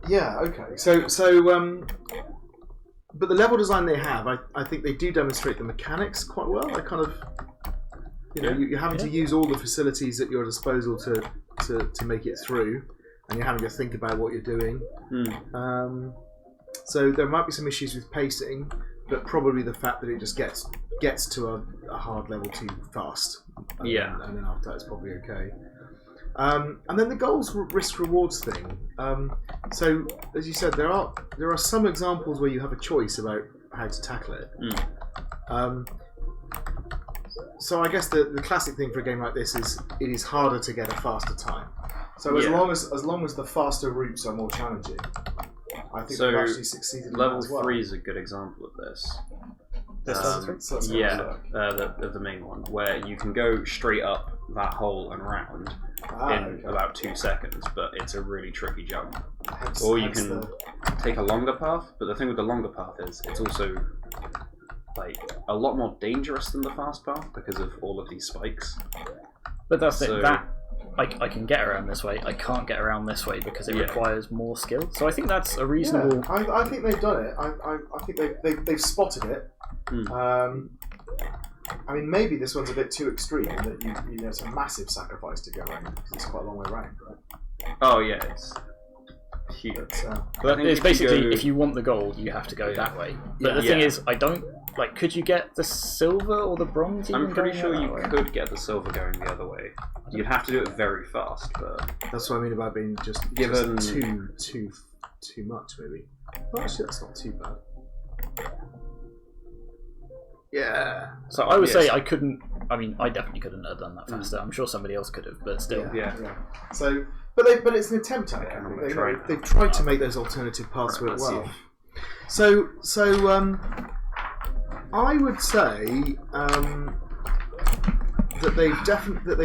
Yeah. Okay. So but the level design they have, I think they do demonstrate the mechanics quite well. I kind of, you're having to use all the facilities at your disposal to make it through, and you're having to think about what you're doing. So there might be some issues with pacing, but probably the fact that it just gets to a hard level too fast. And then after that it's probably okay. And then the goals, risk, rewards thing. So as you said, there are some examples where you have a choice about how to tackle it. So I guess the classic thing for a game like this is it is harder to get a faster time. So as long as the faster routes are more challenging, I think they've actually succeeded in level that as well. 3 is a good example of this. The main one, where you can go straight up that hole and round in about 2 seconds, but it's a really tricky jump. Or you can take a longer path, but the thing with the longer path is it's also a lot more dangerous than the fast path because of all of these spikes. But that's it. I can get around this way. I can't get around this way because it requires more skill. So I think that's a reasonable. Yeah, I think they've done it. I think they've spotted it. I mean, maybe this one's a bit too extreme in that it's a massive sacrifice to go around because it's quite a long way around, right? Oh yeah, it's huge. But it's basically if you want the gold, you have to go that way. But the thing is, I don't could you get the silver or the bronze? I'm pretty sure you could get the silver going the other way. You'd have to do it very fast, but that's what I mean about being just given too much, maybe. Well, actually, that's not too bad. Yeah. So I would say I couldn't. I mean, I definitely couldn't have done that faster. I'm sure somebody else could have, but still. Yeah. So, but it's an attempt at it. They've tried to make those alternative paths work well. So I would say that they've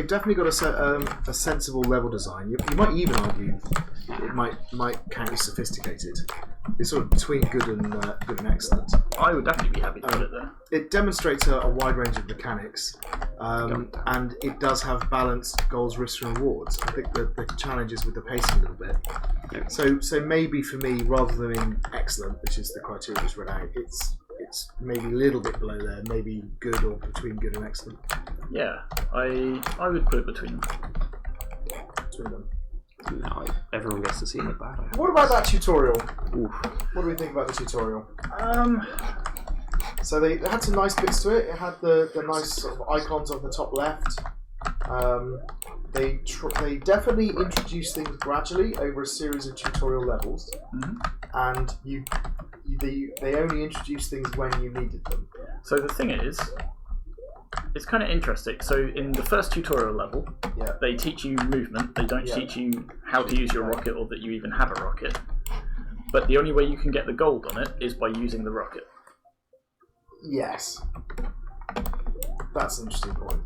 definitely got a sensible level design. You might even argue it might count as sophisticated. It's sort of between good and excellent. I would definitely be happy to put it there. It demonstrates a wide range of mechanics, and it does have balanced goals, risks, and rewards. I think the challenge is with the pacing a little bit. Yeah. So maybe for me, rather than being excellent, which is the criteria just read out, it's maybe a little bit below there, maybe good or between good and excellent. Yeah, I would put it between them. No, everyone gets to see how bad I am. What about that tutorial? Oof. What do we think about the tutorial? So they had some nice bits to it. It had the nice sort of icons on the top left. They definitely introduced things gradually over a series of tutorial levels, and they only introduced things when you needed them. So the thing is, it's kind of interesting. So in the first tutorial level, they teach you movement. They don't teach you how to use your rocket or that you even have a rocket. But the only way you can get the gold on it is by using the rocket. Yes. That's an interesting point.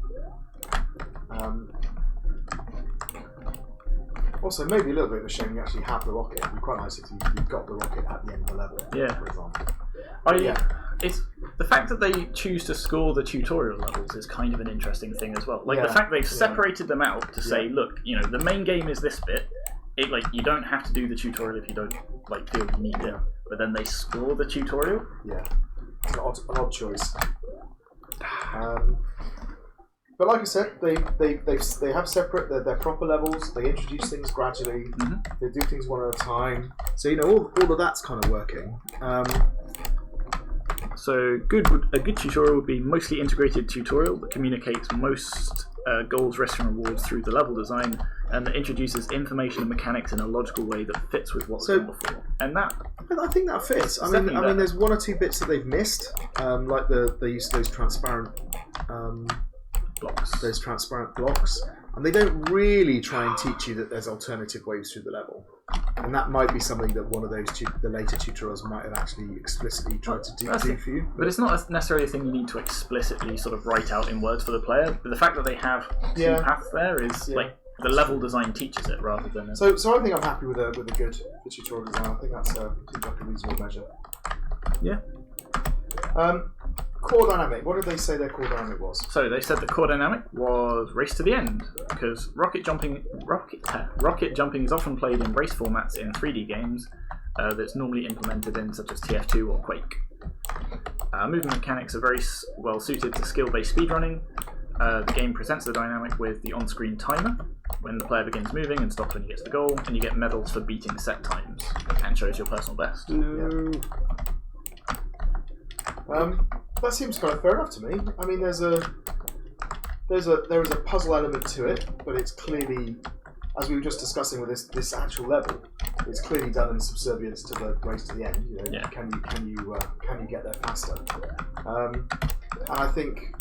Also, maybe a little bit of a shame you actually have the rocket. It'd be quite nice if you've got the rocket at the end of the level, for example. It's the fact that they choose to score the tutorial levels is kind of an interesting thing as well. Like the fact they've separated them out to say, look, the main game is this bit. You don't have to do the tutorial if you don't feel you need it. But then they score the tutorial. Yeah, it's an odd choice. But like I said, they have separate their proper levels. They introduce things gradually. They do things one at a time. So all of that's kind of working. So a good tutorial would be mostly integrated tutorial that communicates most goals, risks, and rewards through the level design, and that introduces information and mechanics in a logical way that fits with what's gone before. And that, I think that fits. I mean, there's one or two bits that they've missed, like they use those transparent blocks, and they don't really try and teach you that there's alternative ways through the level. And that might be something that one of those the later tutorials might have actually explicitly tried to do for you. But it's not necessarily a thing you need to explicitly sort of write out in words for the player. But the fact that they have two paths there is the level design teaches it rather than. So I think I'm happy with a good tutorial design. I think that's seems like a reasonable measure. Yeah. Core dynamic. What did they say their core dynamic was? So they said the core dynamic was race to the end, because rocket jumping is often played in race formats in 3D games that's normally implemented in such as TF2 or Quake. Movement mechanics are very well suited to skill-based speedrunning. The game presents the dynamic with the on-screen timer when the player begins moving and stops when he gets the goal, and you get medals for beating set times and shows your personal best. That seems kind of fair enough to me. I mean, there is a puzzle element to it, but it's clearly, as we were just discussing with this actual level, it's clearly done in subservience to the race to the end. Can you get there faster? And I think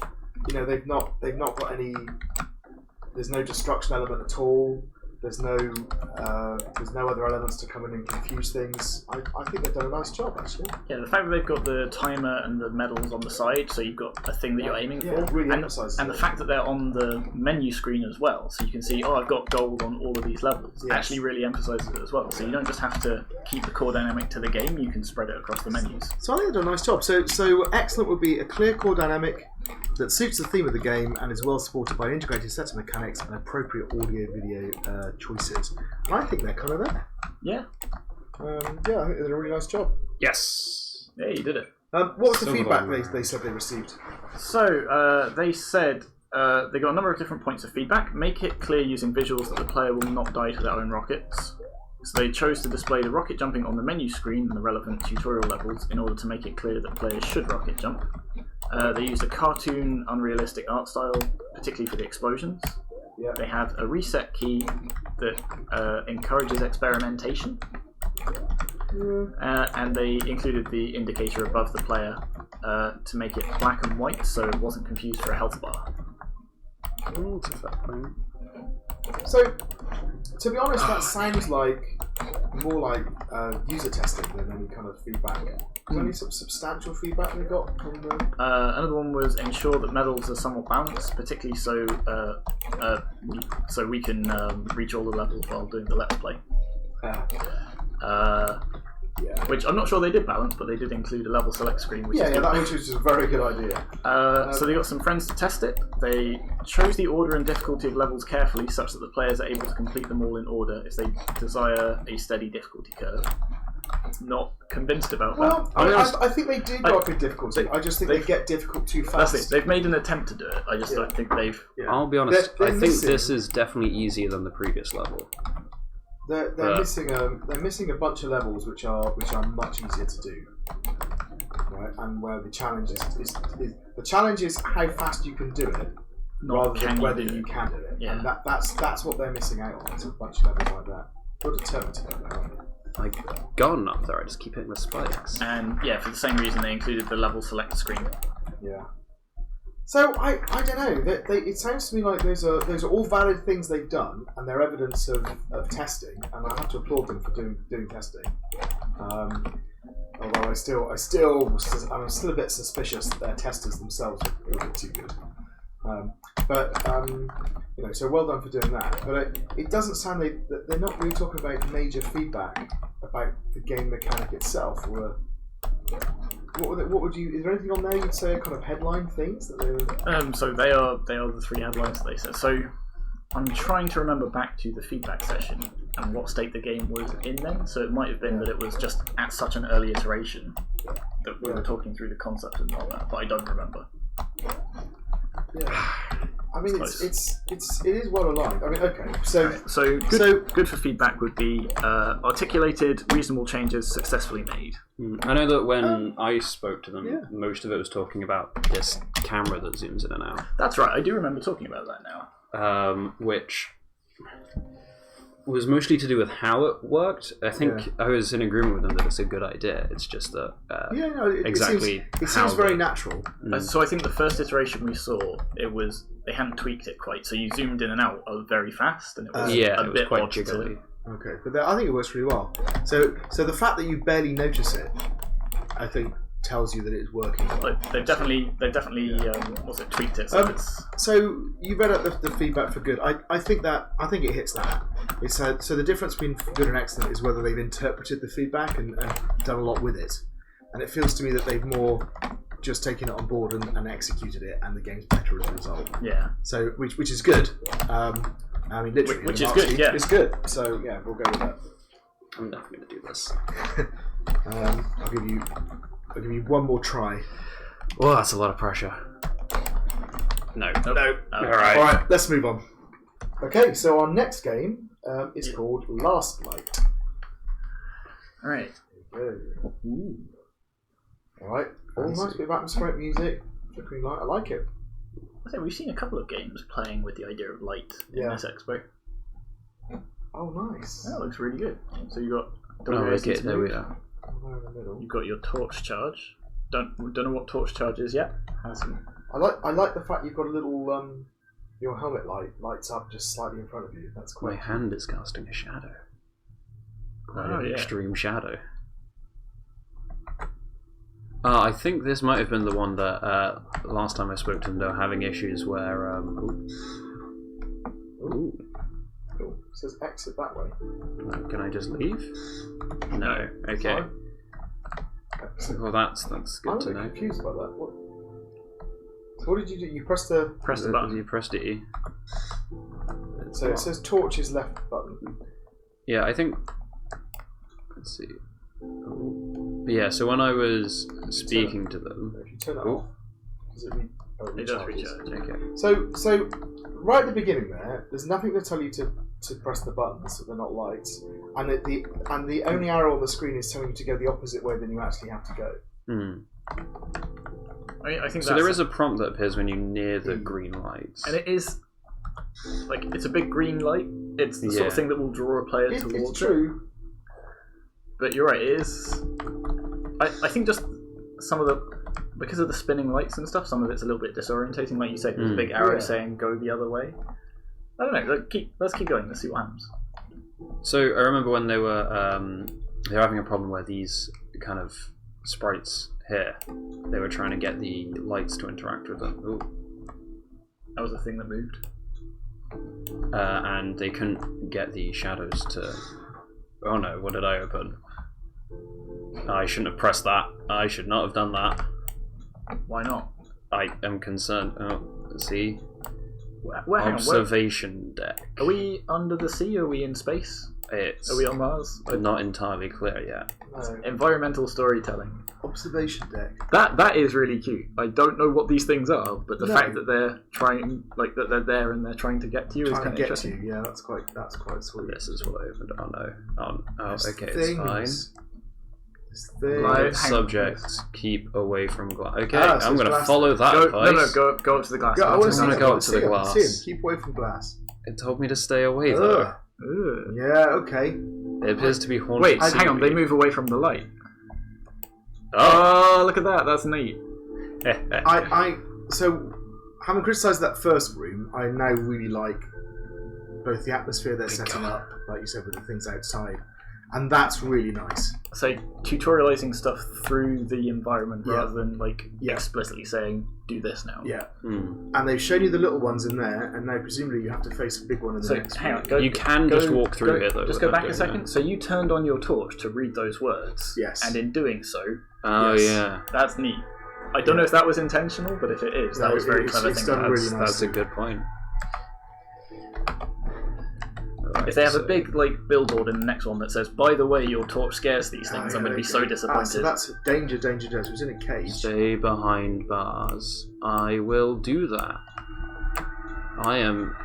they've not got any. There's no destruction element at all. There's no other elements to come in and confuse things. I think they've done a nice job, actually. Yeah, the fact that they've got the timer and the medals on the side, so you've got a thing that you're aiming for, really and the fact that they're on the menu screen as well, so you can see, I've got gold on all of these levels, actually really emphasises it as well. So you don't just have to keep the core dynamic to the game, you can spread it across the menus. So I think they've done a nice job. So excellent would be a clear core dynamic that suits the theme of the game and is well supported by an integrated set of mechanics and appropriate audio-video choices. And I think they're kind of there. Yeah. I think they did a really nice job. Yes. Yeah, you did it. What was the feedback they said they received? So they said they got a number of different points of feedback. Make it clear using visuals that the player will not die to their own rockets. So they chose to display the rocket jumping on the menu screen and the relevant tutorial levels in order to make it clear that players should rocket jump. They used a cartoon, unrealistic art style, particularly for the explosions. Yeah. They have a reset key that encourages experimentation. And they included the indicator above the player to make it black and white so it wasn't confused for a health bar. So, to be honest, that sounds like more like user testing than any kind of feedback. Was there any sort of substantial feedback they got from the... Another one was ensure that medals are somewhat balanced, particularly so we can reach all the levels while doing the Let's Play. Which I'm not sure they did balance, but they did include a level select screen. Which is a very good idea. So they got some friends to test it. They chose the order and difficulty of levels carefully, such that the players are able to complete them all in order if they desire a steady difficulty curve. Not convinced about that. I think they do go up in difficulty. I just think they get difficult too fast. That's it. They've made an attempt to do it. I just don't think they've... I'll be honest, I think this is definitely easier than the previous level. They're missing a bunch of levels which are much easier to do, right? And where the challenge is how fast you can do it, rather than whether you can do it. Yeah. And that's what they're missing out on. It's a bunch of levels like that. You're determined to go there, aren't you? I've gone up there. I just keep hitting the spikes. And yeah, for the same reason they included the level select screen. Yeah. So I don't know. It sounds to me like those are all valid things they've done, and they're evidence of testing. And I have to applaud them for doing testing. Although I'm still a bit suspicious that their testers themselves are a bit too good. So well done for doing that. But it doesn't sound like they're not really talking about major feedback about the game mechanic itself. Or what would you? Is there anything on there you'd say are kind of headline things that they were? So they are the three headlines that they said. So I'm trying to remember back to the feedback session and what state the game was in then. So it might have been that it was just at such an early iteration that we were talking through the concept and all that, but I don't remember. Yeah. I mean, it is well aligned. I mean, okay, so good for feedback would be articulated, reasonable changes successfully made. I know that when I spoke to them, most of it was talking about this camera that zooms in and out. That's right, I do remember talking about that now. Which was mostly to do with how it worked. I think I was in agreement with them that it's a good idea. It's just that it seems very natural. So I think the first iteration we saw, they hadn't tweaked it quite. So you zoomed in and out very fast, and it was a bit quite odd jiggly. Okay, but I think it works really well. So the fact that you barely notice it, I think, tells you that it's working well. But they've definitely tweaked it. So you read out the feedback for good. I think it hits that. It's so the difference between good and excellent is whether they've interpreted the feedback and done a lot with it. And it feels to me that they've more just taken it on board and executed it, and the game's better as a result. Yeah. So which is good. I mean, literally, which is good. Yeah, it's good. So yeah, we'll go with that. I'm definitely going to do this. I'll give you one more try. Well, that's a lot of pressure. No. All right, let's move on. Okay, so our next game is called Last Light. All right. Ooh. All right. Oh, nice bit of atmospheric music. Flickering light. I like it. I think we've seen a couple of games playing with the idea of light in this expo. Oh, nice. That looks really good. So you got. There we are. You've got your torch charge. Don't know what torch charge is yet. I like the fact you've got a little your helmet lights up just slightly in front of you. That's quite. My hand is casting a shadow. Quite an extreme shadow. I think this might have been the one that last time I spoke to them, they were having issues where. Ooh. Cool. It says exit that way. Can I just leave? No. Okay. Well, that's good to know. I'm confused by that. So what did you do? You pressed the button. You pressed E. So it says torch is left button. Yeah, I think. Let's see. Yeah, so when I was speaking to them, if you turn it off, does it it does recharge. Okay. So right at the beginning there's nothing to tell you to press the buttons, so they're not lights, and the only arrow on the screen is telling you to go the opposite way than you actually have to go. I think so. There is a prompt that appears when you near the green lights, and it is it's a big green light. It's the sort of thing that will draw a player towards it's true. it. But you're right. It is. I think just some of because of the spinning lights and stuff, some of it's a little bit disorientating. Like you say, there's a big arrow saying go the other way. I don't know. Let's keep going. Let's see what happens. So I remember when they were having a problem where these kind of sprites here, they were trying to get the lights to interact with them. Ooh. That was the thing that moved. And they couldn't get the shadows to. Oh no! What did I open? I shouldn't have pressed that. I should not have done that. Why not? I am concerned. Oh, see. Observation deck. Are we under the sea? Are we in space? Are we on Mars? Not entirely clear yet. No. Environmental storytelling. Observation deck. That is really cute. I don't know what these things are, but the No. fact that they're trying, like that they're there and they're trying to get to you is Trying kind to of get to interesting. you. Yeah, that's quite sweet. This is what I opened. Oh no. There's Okay, things. it's fine. There's things. Live hang on. subjects, keep away from glass. Okay, Ah, so I'm it's going to glass. follow that advice. Go up to the glass. I want to I see wanna it. go I up wanna to see the it. I wanna glass. see it. Keep away from glass. It told me to stay away though. Ugh. Ugh. Yeah. Okay. It appears to be haunted. Wait, hang on. They scenery. move away from the light. Oh. Oh, look at that. That's neat. So having criticised that first room, I now really like both the atmosphere they're setting up, like you said, with the things outside, and that's really nice. So tutorializing stuff through the environment Yeah. rather than like Yeah. explicitly saying do this now. Yeah. Hmm. And they've shown you the little ones in there, and now presumably you have to face a big one in the So next hang on. room. Go, You can go- just walk through go- here though. Just go without back a doing second. So you turned on your torch to read those words. Yes. And in doing so, that. Oh Yes. yeah. that's neat. I don't know if that was intentional, but if it is, that No, was very it's- clever it's thing. done really That's nicely. a good point. If they have a big like billboard in the next one that says, "By the way, your torch scares these things," I'm going to be so disappointed. So that's danger, danger, danger. It was in a cage. Stay behind bars. I will do that. I am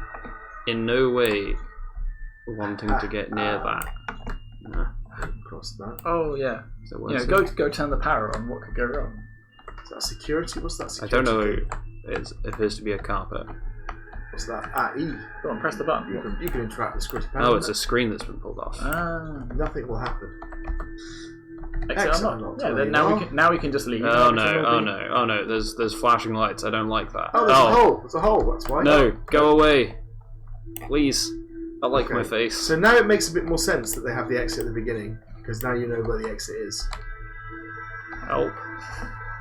in no way wanting to get near that. Nah. Across that. Oh yeah. So You what's know, it? go turn the power on. What could go wrong? Is that security? What's that I security? don't know. It appears to be a carpet. What's that? Ah, E. Go on, press the button. You can interact with security panel. Oh, it's a screen that's been pulled off. Ah. Nothing will happen. Exit Exit unlocked. unlocked. Yeah, There then you now we can just leave. Oh and no! everything will Oh be- no! Oh no! There's flashing lights. I don't like that. Oh, there's a hole. There's a hole. That's why. No! Go away, please. I like Okay. my face. So now it makes a bit more sense that they have the exit at the beginning, because now you know where the exit is. Help!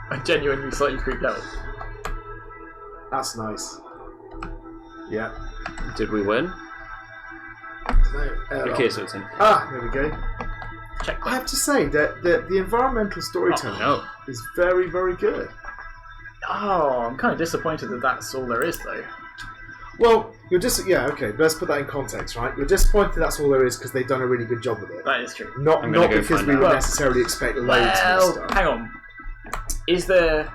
I'm genuinely slightly creeped out. That's nice. Yeah. Did we win? No, Okay, so it's in. there we go. Check. I have to say that the environmental storytelling Oh, is very, very good. Oh, I'm kind of disappointed that that's all there is, though. Well, you're just okay. Let's put that in context, right? You're disappointed that's all there is because they've done a really good job with it. That is true. Not I'm gonna not go because find we out. would necessarily expect loads more Well, stuff. hang on. Is there?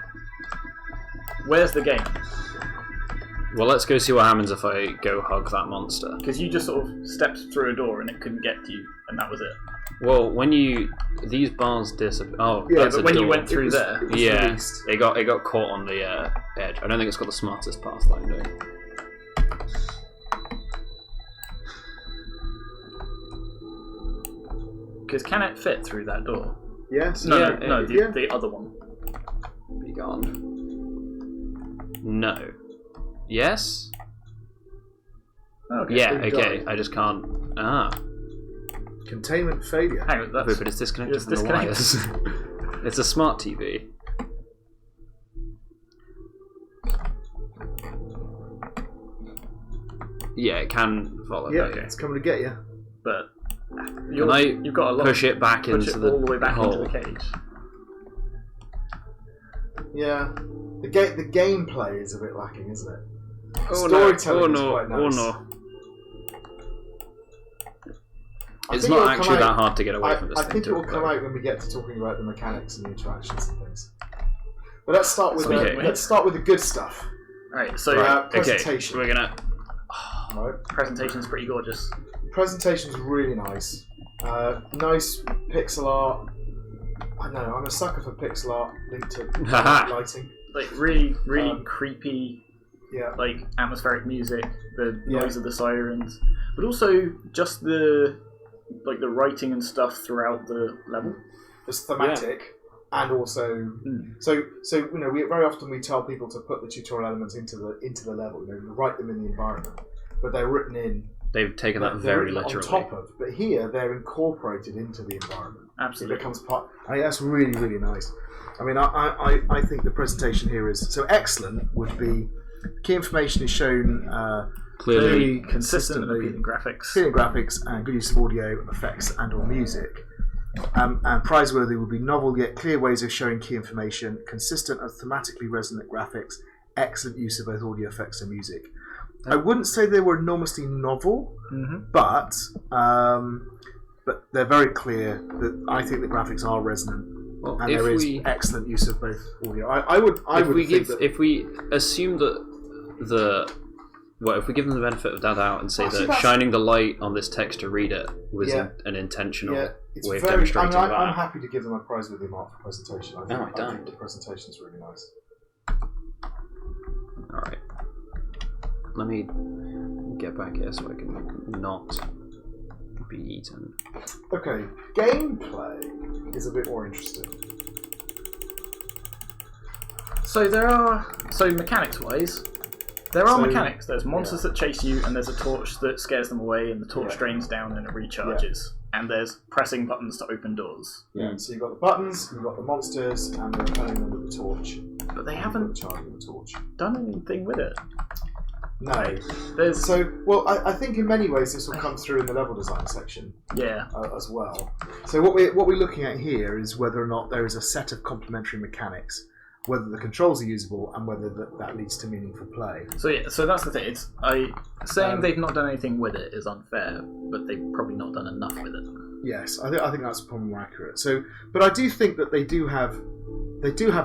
Where's the game? Well, let's go see what happens if I go hug that monster. Because you just sort of stepped through a door and it couldn't get to you, and that was it. Well, when these bars disappear. Oh, Yeah, that's But a when you door. went through It was- there, it was Yeah, released. it got caught on the edge. I don't think it's got the smartest path that I'm doing. because can it fit through that door? Yes. No, Yeah, no, yeah. the other one. Be gone. No. Yes. Okay. Yeah. Be Okay. gone. I just can't. Ah. Containment failure. Hang on, that's But it's disconnected it's from the wires. It's a smart TV. Yeah, it can follow. Yeah, Okay. it's coming to get you. but Can I you've got a lot. push it back push into it the all the way back hole? into the cage. Yeah. The gameplay is a bit lacking, isn't it? Oh Storytelling is no! quite Oh nice. no! I It's think it'll not come actually that out- hard to get away from this I thing. think it to will be come fair. out when we get to talking about the mechanics and the interactions and things. But let's start with Okay. the good stuff. Right. So Right. Okay, Presentation. we're gonna. Right. presentation's pretty gorgeous. Presentation's really nice. Nice pixel art. I know, I'm a sucker for pixel art linked to lighting. Like really Um, creepy, Yeah. like atmospheric music, the Yeah. noise of the sirens, but also just the writing and stuff throughout the level. It's thematic and also so we very often we tell people to put the tutorial elements into the level, write them in the environment. But they're written in. They've taken that they're very written literally. on top of, but here they're incorporated into the environment. It Absolutely. becomes part. That's really, really nice. I mean, I think the presentation here is so excellent. Would be key information is shown Clearly, very Consistent and consistently, appealing graphics. appealing graphics and good use of audio effects and/or music. And prizeworthy would be novel yet clear ways of showing key information, consistent and thematically resonant graphics, excellent use of both audio effects and music. I wouldn't say they were enormously novel, but they're very clear. That I think the graphics are resonant Well, and if there is we excellent use of both audio. I would think that if we assume that if we give them the benefit of that out and say Actually, that shining the light on this text to read it was Yeah. an intentional it's way of very. demonstrating that. I'm happy to give them a prize with the art for presentation. I think don't. the presentation's really nice. All right. Let me get back here so I can not be eaten. Okay, gameplay is a bit more interesting. So mechanics-wise, there are mechanics. There's monsters that chase you, and there's a torch that scares them away, and the torch drains down and it recharges. And there's pressing buttons to open doors. Yeah. So you've got the buttons, you've got the monsters, and they're repelling them with the torch. But they haven't charging the torch. done anything with it. No. There's I think in many ways this will come through in the level design section as well. So what we're looking at here is whether or not there is a set of complementary mechanics, whether the controls are usable, and whether that leads to meaningful play. So that's the thing. It's saying they've not done anything with it is unfair, but they've probably not done enough with it. Yes, I think that's probably more accurate. So, but I do think that they do have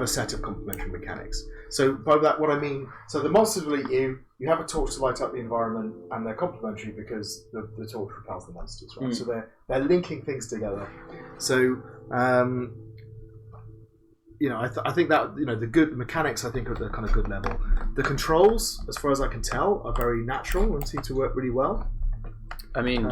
a set of complementary mechanics. So by that, what I mean, so the monsters will eat you. You have a torch to light up the environment, and they're complementary because the torch repels the monsters, right? So they're linking things together. So I think that the good mechanics I think are at the kind of good level. The controls, as far as I can tell, are very natural and seem to work really well. I mean,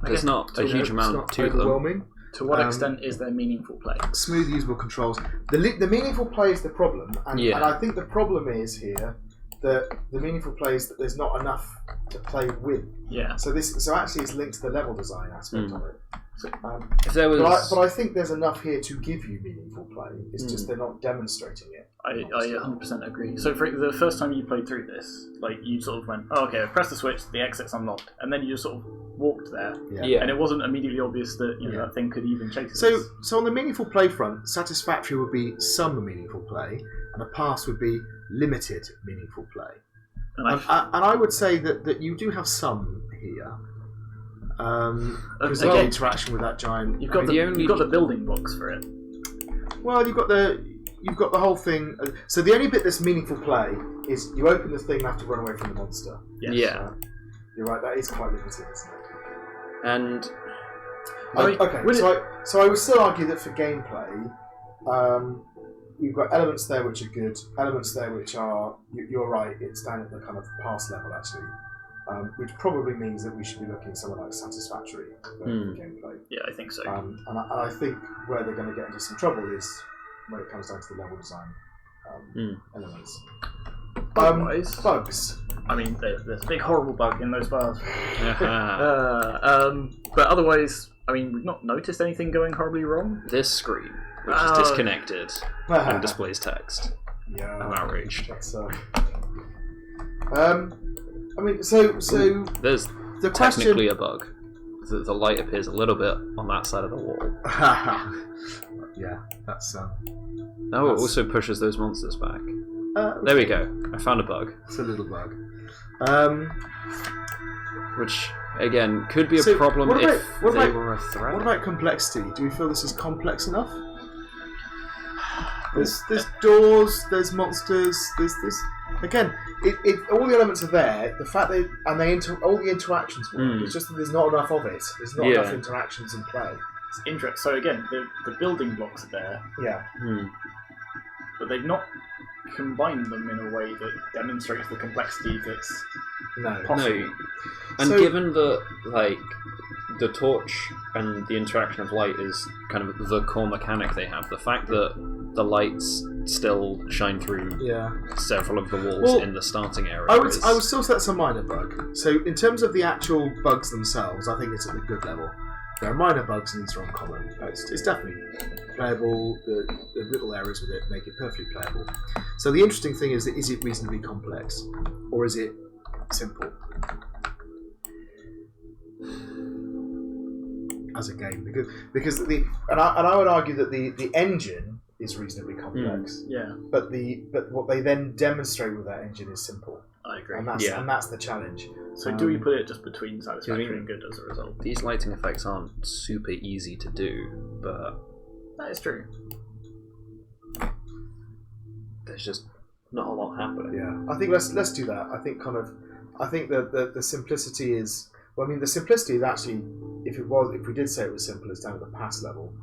there's not a huge amount to them. Overwhelming. To what extent is there meaningful play? Smooth, usable controls. The meaningful play is the problem, and I think the problem is here that the meaningful play is that there's not enough to play with. Yeah. So actually it's linked to the level design aspect of it. If there was, but I think there's enough here to give you meaningful play. It's just they're not demonstrating it. I 100% agree. So for the first time you played through this, like you sort of went, oh, okay, I've pressed the switch, the exit's unlocked, and then you just sort of walked there, and it wasn't immediately obvious that that thing could even chase us. So on the meaningful play front, satisfactory would be some meaningful play, and a pass would be limited meaningful play. And I would say that you do have some here. Because the interaction with that giant. You've got the building blocks for it. Well, you've got the whole thing. So the only bit that's meaningful play is you open the thing and have to run away from the monster. Yes. Yeah. You're right. That is quite limited, isn't it? And so I would still argue that for gameplay, you've got elements there which are good, elements there which are. You're right. It's down at the kind of pass level actually. Which probably means that we should be looking at somewhere like satisfactory for gameplay. Yeah, I think so. And I think where they're going to get into some trouble is when it comes down to the level design elements. Bugs. I mean, there's a big horrible bug in those bars. But otherwise, I mean, we've not noticed anything going horribly wrong. This screen, which is disconnected and displays text. Yeah, I'm outraged. That's, I mean, so there's the technically a bug. The light appears a little bit on that side of the wall. Yeah, that's. It also pushes those monsters back. There we go. I found a bug. It's a little bug. Which again could be a problem if they were a threat. What about complexity? Do we feel this is complex enough? There's doors. There's monsters. There's this. Again, all the elements are there. The fact that all the interactions work. It's just that there's not enough of it. There's not enough interactions in play. It's interesting. So again, the building blocks are there. Yeah. But they've not combined them in a way that demonstrates the complexity that's possible. No. And given that the torch and the interaction of light is kind of the core mechanic they have, the fact that the lights still shine through several of the walls in the starting area. I would still say that's a minor bug. So in terms of the actual bugs themselves, I think it's at the good level. There are minor bugs and these are uncommon. It's definitely playable. The little errors with it make it perfectly playable. So the interesting thing is it reasonably complex or is it simple as a game? Because I would argue that the engine is reasonably complex. But what they then demonstrate with that engine is simple. I agree. And that's the challenge. So do we put it just between satisfactory and good as a result? These lighting effects aren't super easy to do, but That is true. There's just not a lot happening. Yeah, I think let's do that. I think that the simplicity is. Well, I mean, the simplicity is actually, if we did say it was simple, it's down at the pass level.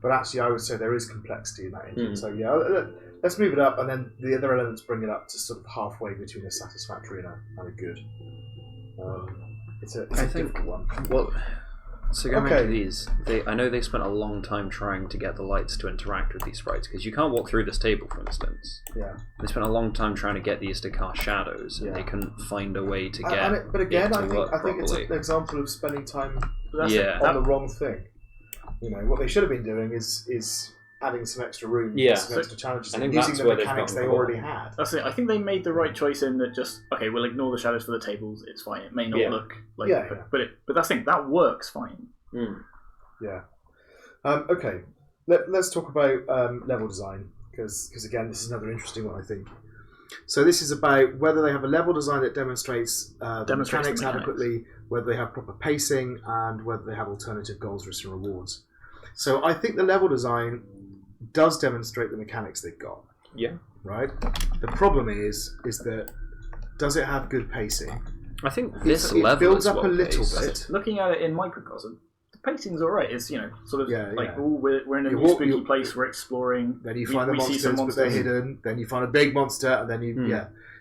But actually, I would say there is complexity in that engine. So yeah, let's move it up, and then the other elements bring it up to sort of halfway between a satisfactory and a good. It's a difficult one. Well, so going back to these, I know they spent a long time trying to get the lights to interact with these sprites, because you can't walk through this table, for instance. Yeah. They spent a long time trying to get these to cast shadows, and they couldn't find a way to get but again, it to I work think it's properly. an example of spending time on Yeah. the wrong thing. You know, what they should have been doing is adding some extra room, Yeah. some extra challenges, I and think using that's the where they've mechanics they gotten already had. That's it. I think they made the right choice in that. Just okay, we'll ignore the shadows for the tables. It's fine. It may not look like, but that's the thing. That works fine. Yeah. Okay. Let's talk about level design, because again, this is another interesting one, I think. So this is about whether they have a level design that demonstrates the mechanics adequately, whether they have proper pacing, and whether they have alternative goals, risks, and rewards. So I think the level design does demonstrate the mechanics they've got. Yeah. Right? The problem is that does it have good pacing? I think this it level builds is up a little bit. Looking at it in microcosm, the pacing's alright. It's sort of like yeah. oh, we're in a new spooky place. We're exploring. Then you find the see monsters, some but they're hidden. Then you find a big monster, and then you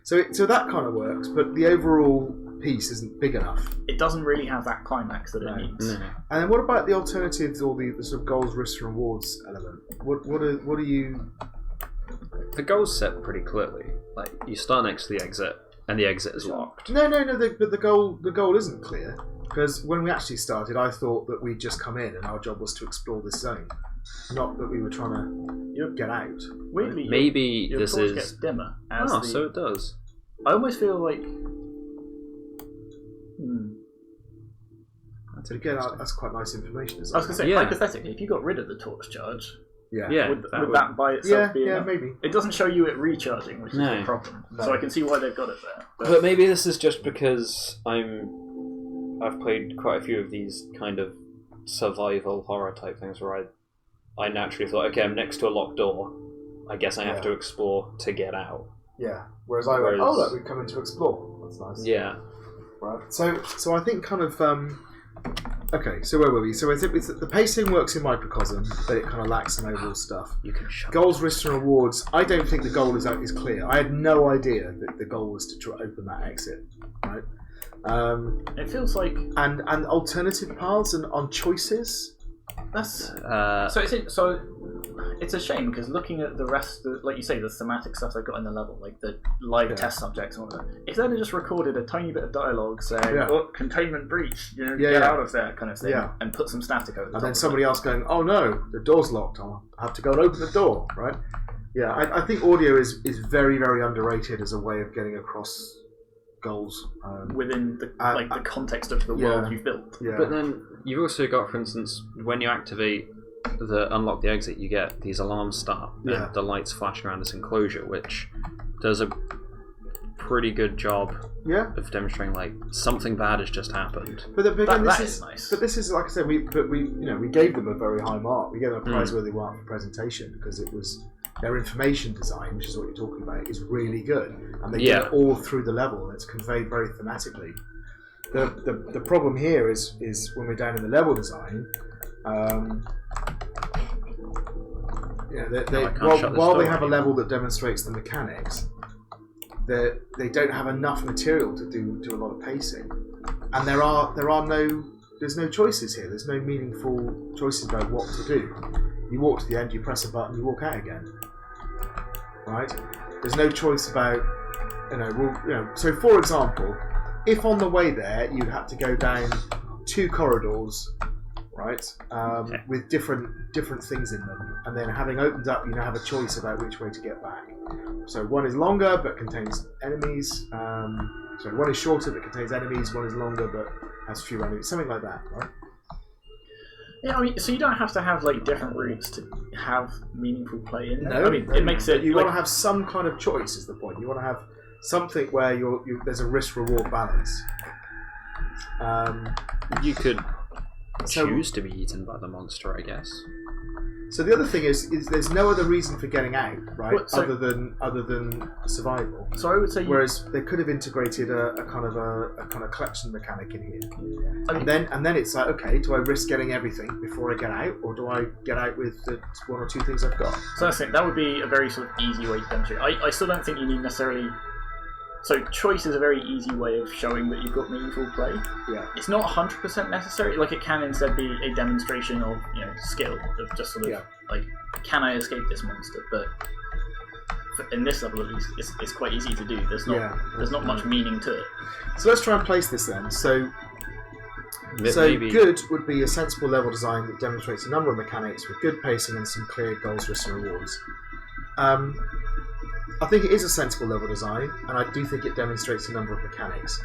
So that kind of works, but the overall piece isn't big enough. It doesn't really have that climax that it needs. No. And then what about the alternatives or the sort of goals, risks, and rewards element? What are you? The goals set pretty clearly. Like you start next to the exit, and the exit is locked. No. But the goal isn't clear, because when we actually started, I thought that we'd just come in and our job was to explore this zone, not that we were trying to get out. Weirdly, maybe your this torch is. gets dimmer. So it does. I almost feel like. So again, that's quite nice information, isn't it? I was going to say, hypothetically, if you got rid of the torch charge, would that by itself be enough? Maybe. It doesn't show you it recharging, which is the problem. No. So I can see why they've got it there. But maybe this is just because I've played quite a few of these kind of survival horror type things where I naturally thought, okay, I'm next to a locked door. I guess I have to explore to get out. Yeah. Whereas I went, look, we've come in to explore. That's nice. Yeah. Right. So I think kind of. Okay, so where were we? So I think the pacing works in microcosm, but it kind of lacks some overall stuff. You can shut Goals, risks, and rewards. I don't think the goal is clear. I had no idea that the goal was to try open that exit. Right. It feels like and alternative paths and on choices. That's so it's a shame because looking at the rest, like you say, the thematic stuff they've got in the level, like the live test subjects and all that. If they'd have just recorded a tiny bit of dialogue saying, "Oh, containment breach, get out of there," kind of thing, and put some static over, and then somebody else going, "Oh no, the door's locked. I'll have to go and open the door." Right? Yeah, I think audio is very, very underrated as a way of getting across goals within the the context of the world you've built. Yeah. But then you've also got, for instance, when you activate the unlock the exit, you get these alarms start and the lights flashing around this enclosure, which does a pretty good job of demonstrating like something bad has just happened. But that is nice. But this is, like I said, we gave them a very high mark. We gave them a prize-worthy mark for presentation because it was their information design, which is what you're talking about, is really good, and they get it all through the level, and it's conveyed very thematically. The problem here is when we're down in the level design. While they have a level that demonstrates the mechanics, they don't have enough material to do a lot of pacing, and there's no choices here. There's no meaningful choices about what to do. You walk to the end, you press a button, you walk out again. Right? There's no choice about So, for example, if on the way there you had to go down 2 corridors, right, with different things in them, and then having opened up, you now have a choice about which way to get back. So one is longer but contains enemies. One is shorter but contains enemies. One is longer but has fewer enemies. Something like that, right? Yeah, I mean, so you don't have to have like different routes to have meaningful play in. No, I mean, it makes it. You want to have some kind of choice. Is the point? You want to have something where there's a risk-reward balance. You could choose to be eaten by the monster, I guess. So the other thing is there's no other reason for getting out, right? Well, so- other than survival. So I would say Whereas they could have integrated a kind of collection mechanic in here, I mean, and then it's like, okay, do I risk getting everything before I get out, or do I get out with the one or two things I've got? so I think that would be a very sort of easy way to demonstrate. I still don't think you need necessarily. So choice is a very easy way of showing that you've got meaningful play. Yeah. It's not 100% necessary. Like it can instead be a demonstration of skill of just sort of like, can I escape this monster? But in this level at least, it's quite easy to do. There's not much meaning to it. So let's try and place this then. So Maybe. good would be a sensible level design that demonstrates a number of mechanics with good pacing and some clear goals, risks, and rewards. I think it is a sensible level design, and I do think it demonstrates a number of mechanics.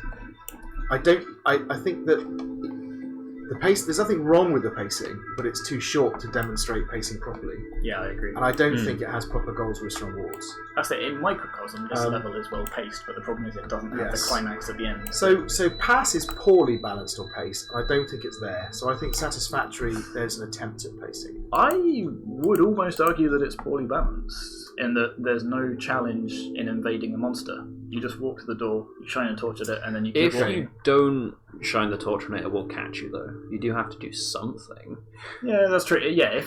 I think that the pace. There's nothing wrong with the pacing, but it's too short to demonstrate pacing properly. Yeah, I agree. And I don't think it has proper goals, risks, and rewards. That's it. In microcosm, this level is well paced, but the problem is it doesn't have the climax at the end. So pass is poorly balanced on pace, and I don't think it's there. So I think satisfactory. There's an attempt at pacing. I would almost argue that it's poorly balanced, in that there's no challenge in invading a monster. You just walk to the door, you shine a torch at it, and then you keep If walking. you don't shine the torch on it, it will catch you, though. You do have to do something. Yeah, that's true. Yeah,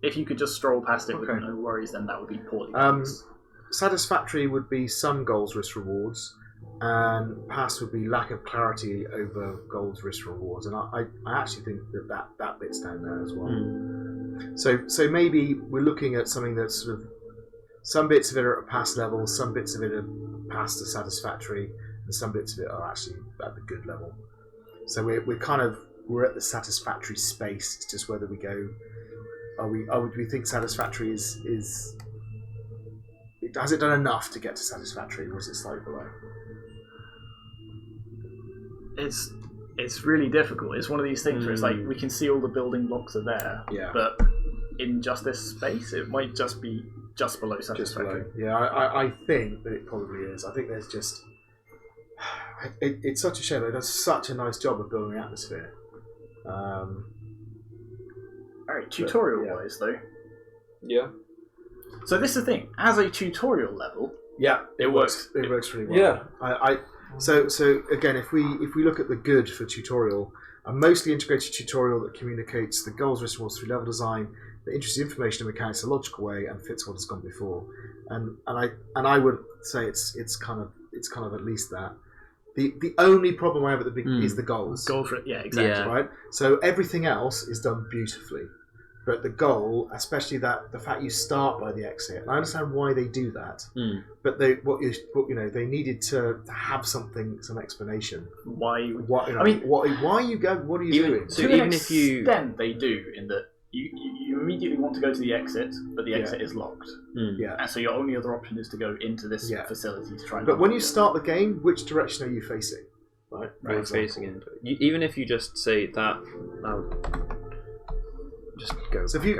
if you could just stroll past it with no worries, then that would be poorly balanced. Satisfactory would be some goals, risks, rewards, and pass would be lack of clarity over goals, risks, rewards. And I actually think that bit's down there as well. So maybe we're looking at something that's sort of some bits of it are at pass level, some bits of it are past to satisfactory, and some bits of it are actually at the good level. So we're at the satisfactory space. It's just whether we go. Do we think satisfactory is has it done enough to get to satisfactory, or is it slightly below? It's really difficult. It's one of these things where it's like we can see all the building blocks are there, but in just this space, it might just be just below satisfactory. Just below. Yeah, I think that it probably is. I think there's just it's such a shame. It does such a nice job of building atmosphere. Alright, tutorial-wise though. Yeah. So this is the thing. As a tutorial level, it works. It works really well. Yeah. So again, if we look at the good for tutorial, a mostly integrated tutorial that communicates the goals, risks, rewards through level design, that introduces information and mechanics in a logical way and fits what has gone before. And I would say it's kind of at least that. The only problem I have at the beginning is the goals. Goal for exactly. Yeah. Right. So everything else is done beautifully, but the goal, especially the fact you start by the exit, and I understand why they do that. But they needed to have something, some explanation. Why? Why you go? What are you doing? So To even an if you extent, they do in that you immediately want to go to the exit, but the exit is locked. Yeah. And so your only other option is to go into this facility to try and... But when you start the game, which direction are you facing? Right. you're facing into it, even if you just say that, just go. So Can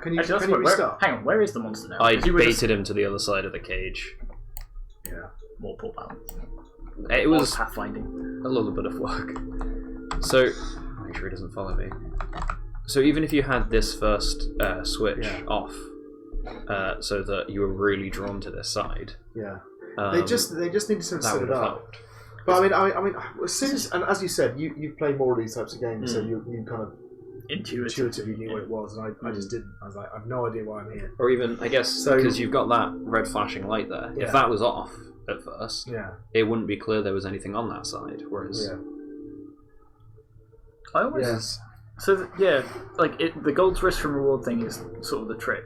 can you Actually, restart? hang on, where is the monster now? I Because you were baited him to the other side of the cage. Yeah. more poor balance. It was pathfinding. a little bit of work. So make sure he doesn't follow me. So even if you had this first switch off, so that you were really drawn to this side, they just need to sort of set it up. Helped. But I mean, as soon as, and as you said, you play more of these types of games, so you kind of intuitively knew what it was, and I just didn't. I was like, I've no idea why I'm here. Or even, I guess, because you've got that red flashing light there. If that was off at first, it wouldn't be clear there was anything on that side. Whereas, I always so like the gold's risk from reward thing is sort of the trick.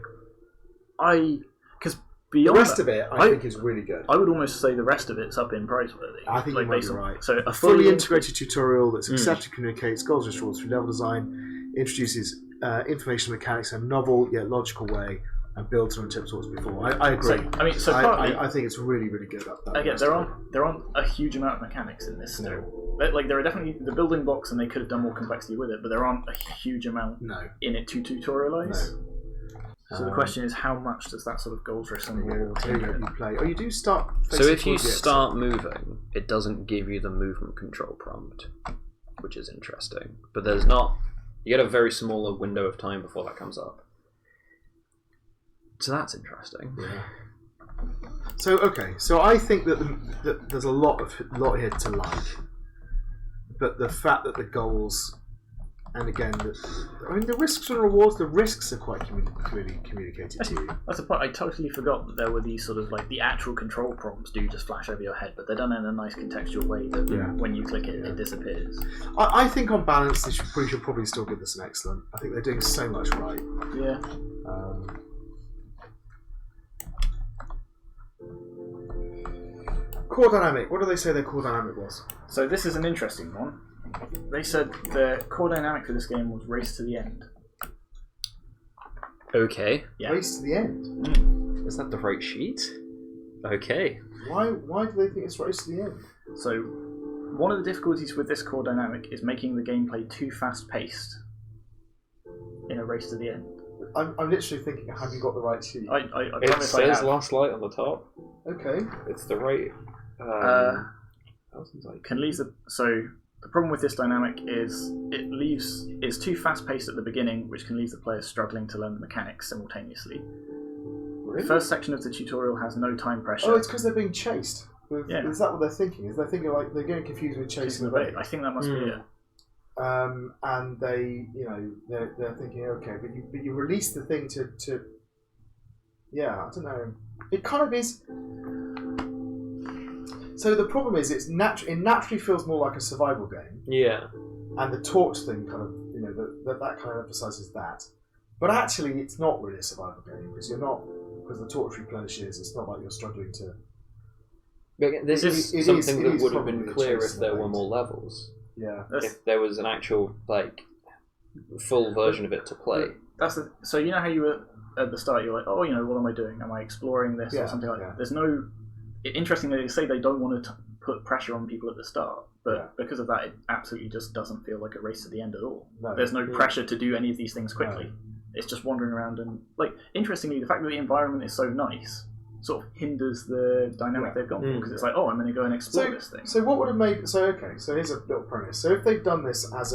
Because beyond the rest of it, I think is really good. I would almost say the rest of it's up in praiseworthy. I think you might be right. So a fully integrated tutorial that successfully communicates goals, risk, rewards through level design, introduces information mechanics in a novel yet logical way, and builds on tips what's before. I agree. So partly, I think it's really, really good. Again, there aren't a huge amount of mechanics in this still. Like there are definitely the building blocks, and they could have done more complexity with it, but there aren't a huge amount in it to tutorialize. So the question is, how much does that sort of goals risk and reward you play? Oh, you do start. So if you start moving, it doesn't give you the movement control prompt, which is interesting. But there's not You get a very smaller window of time before that comes up. So that's interesting. Yeah. So I think that there's a lot here to like, but the fact that the goals, and again, the risks and rewards, the risks are quite clearly communicated to you. That's the point. I totally forgot that there were these sort of like the actual control prompts do just flash over your head, but they're done in a nice contextual way that when you click it, it disappears. I think on balance, they should probably still give this an excellent. I think they're doing so much right. Yeah. Core dynamic. What do they say their core dynamic was? So this is an interesting one. They said the core dynamic for this game was race to the end. Okay. Yeah. Race to the end. Is that the right sheet? Okay. Why do they think it's race to the end? So one of the difficulties with this core dynamic is making the gameplay too fast-paced in a race to the end. I'm literally thinking, have you got the right sheet? I It promise I says have. last light on the top. Okay. It's the right. Can leave so the problem with this dynamic is it's too fast-paced at the beginning, which can leave the players struggling to learn the mechanics simultaneously. Really? The first section of the tutorial has no time pressure. Oh, it's because they're being chased. Yeah. Is that what they're thinking? Is they're thinking like they're getting confused with chasing the bait? I think that must be it. And they, they're thinking, okay, but you release the thing to yeah, I don't know. It kind of is. So the problem is, it naturally feels more like a survival game. Yeah. And the torch thing kind of, that kind of emphasises that. But actually, it's not really a survival game because the torch replenishes. It's not like you're struggling to. But again, this is something that would have been clear if there were more levels. Yeah. If there was an actual full version of it to play. So you know how you were at the start, you're like, oh, what am I doing? Am I exploring this or something like that? There's no. Interestingly, they say they don't want to put pressure on people at the start, but because of that, it absolutely just doesn't feel like a race to the end at all. No. There's no pressure to do any of these things quickly. No. It's just wandering around and, interestingly, the fact that the environment is so nice sort of hinders the dynamic they've gone for, because it's like, oh, I'm going to go and explore this thing. So what would have made... So here's a little premise. So if they've done this as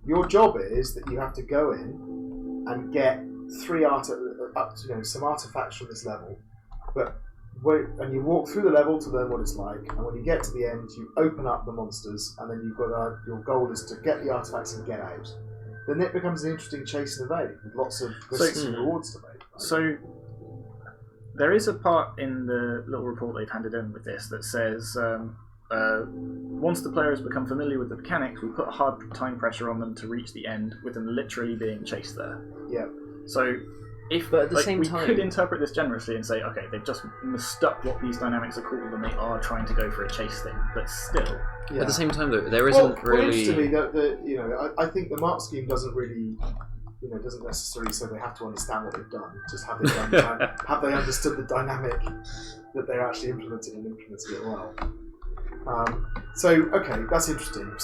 your job is that you have to go in and get some artifacts from this level, and you walk through the level to learn what it's like, and when you get to the end, you open up the monsters, and then your goal is to get the artifacts and get out. Then it becomes an interesting chase and evade with lots of risks and rewards to make. Right? So there is a part in the little report they've handed in with this that says once the player has become familiar with the mechanics, we put a hard time pressure on them to reach the end, with them literally being chased there. Yeah. So but at the same time, we could interpret this generously and say, okay, they've just mistook what these dynamics are called, and they are trying to go for a chase thing. But still, at the same time, though, there isn't really. Interestingly, I think the mark scheme doesn't really, doesn't necessarily say they have to understand what they've done. Just have they understood the dynamic that they're actually implementing and implementing it well. That's interesting.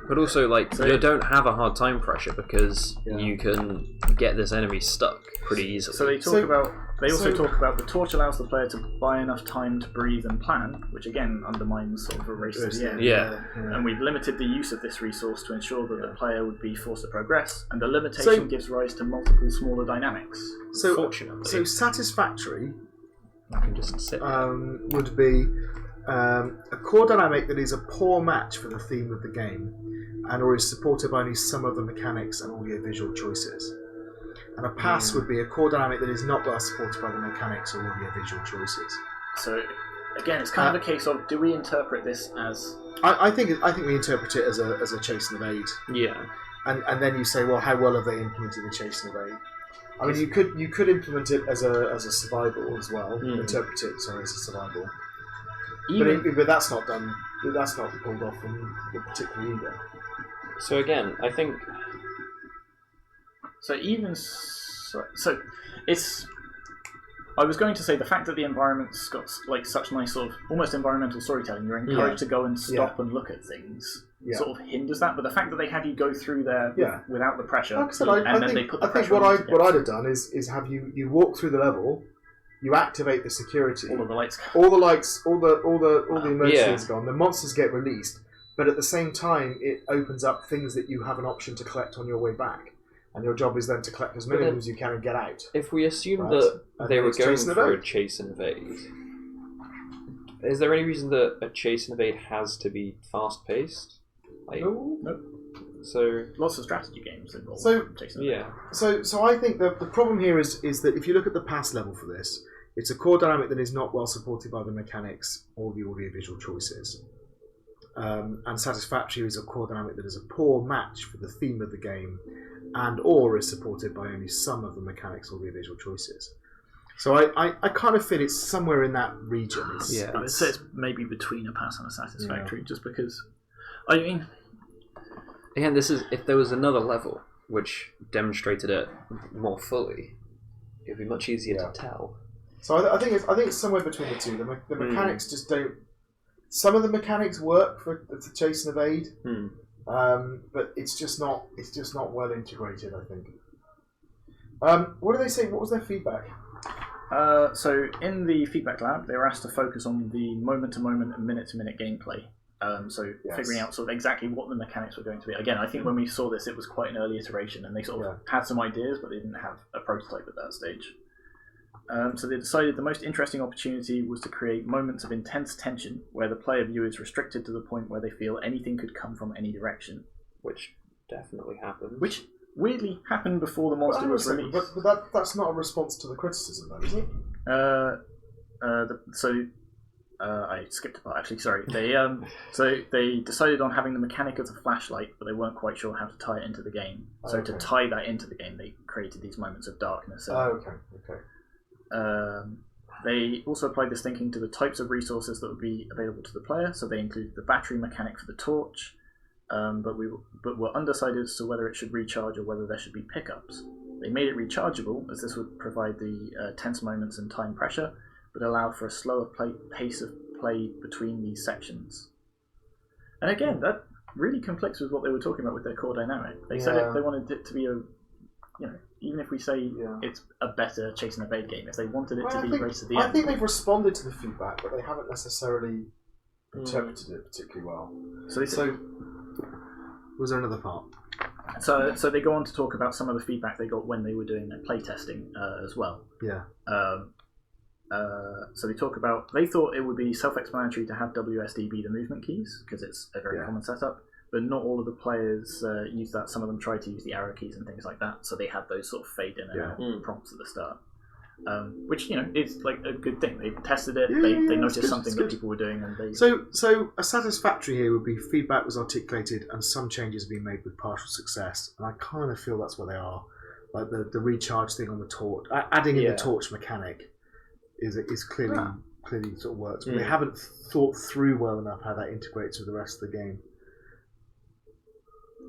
But also, you don't have a hard time pressure because you can get this enemy stuck pretty easily. So they also talk about the torch allows the player to buy enough time to breathe and plan, which again undermines sort of a race to the end. Yeah. And we've limited the use of this resource to ensure that the player would be forced to progress, and the limitation gives rise to multiple smaller dynamics. Fortunately. So satisfactory I can just sit would be a core dynamic that is a poor match for the theme of the game, or is supported by only some of the mechanics and audio-visual choices. And a pass would be a core dynamic that is not well supported by the mechanics or audio-visual choices. So, again, it's kind of a case of, do we interpret this as... I think we interpret it as a chase and evade. Yeah. And then you say, well, how well have they implemented the chase and evade? I mean, you could implement it as a survival as well. Interpret it as a survival. But that's not done. That's not pulled off particularly either. So again, I think. So it's. I was going to say the fact that the environment's got such nice sort of almost environmental storytelling. You're encouraged to go and stop and look at things. Sort of hinders that, but the fact that they had you go through there without the pressure, like I said, I think what I'd have done is have you walk through the level, you activate the security, all of the lights, all the emergencies gone, the monsters get released, but at the same time, it opens up things that you have an option to collect on your way back. And your job is then to collect as many of them as you can and get out. If we assume Right. that And they then were it's going chase and for a evade. chase and evade, is there any reason that a chase and evade has to be fast paced? Like, Nope. so Lots of strategy games involve So- chasing. yeah, So I think the problem here is that if you look at the pass level for this, it's a core dynamic that is not well supported by the mechanics or the audio-visual choices. And Satisfactory is a core dynamic that is a poor match for the theme of the game and or is supported by only some of the mechanics or the visual choices. So I kind of feel it's somewhere in that region. I would say it's maybe between a pass and a satisfactory, just because. I mean, again, this is if there was another level which demonstrated it more fully, it'd be much easier to tell. So I think it's somewhere between the two. The mechanics just don't. Some of the mechanics work for chase and evade, but it's just not well integrated. I think. What do they say? What was their feedback? So in the feedback lab, they were asked to focus on the moment-to-moment and minute-to-minute gameplay. Figuring out sort of exactly what the mechanics were going to be. Again, I think when we saw this, it was quite an early iteration, and they sort of had some ideas, but they didn't have a prototype at that stage. So they decided the most interesting opportunity was to create moments of intense tension, where the player view is restricted to the point where they feel anything could come from any direction. Which definitely happened. Which weirdly happened before the monster was released. But that's not a response to the criticism, though, is it? I skipped a part actually. Sorry. They decided on having the mechanic of the flashlight, but they weren't quite sure how to tie it into the game. So to tie that into the game, they created these moments of darkness. Okay. They also applied this thinking to the types of resources that would be available to the player. So they included the battery mechanic for the torch, but were undecided as to whether it should recharge or whether there should be pickups. They made it rechargeable, as this would provide the tense moments and time pressure, but allow for a slower pace of play between these sections. And again, that really conflicts with what they were talking about with their core dynamic. They said they wanted it to be even if we say it's a better chase and evade game, if they wanted it to be race to the end. I think they've responded to the feedback, but they haven't necessarily interpreted it particularly well. So was there another part? So they go on to talk about some of the feedback they got when they were doing their playtesting as well. Yeah. So they talk about, they thought it would be self-explanatory to have WSD be the movement keys, because it's a very common setup, but not all of the players use that. Some of them try to use the arrow keys and things like that, so they had those sort of fade in and out prompts at the start. Which, is like a good thing. They tested it, they noticed something that people were doing, and they... So a satisfactory here would be feedback was articulated and some changes have been made with partial success, and I kind of feel that's where they are. Like the recharge thing on the torch, adding in the torch mechanic is clearly sort of works, but they haven't thought through well enough how that integrates with the rest of the game.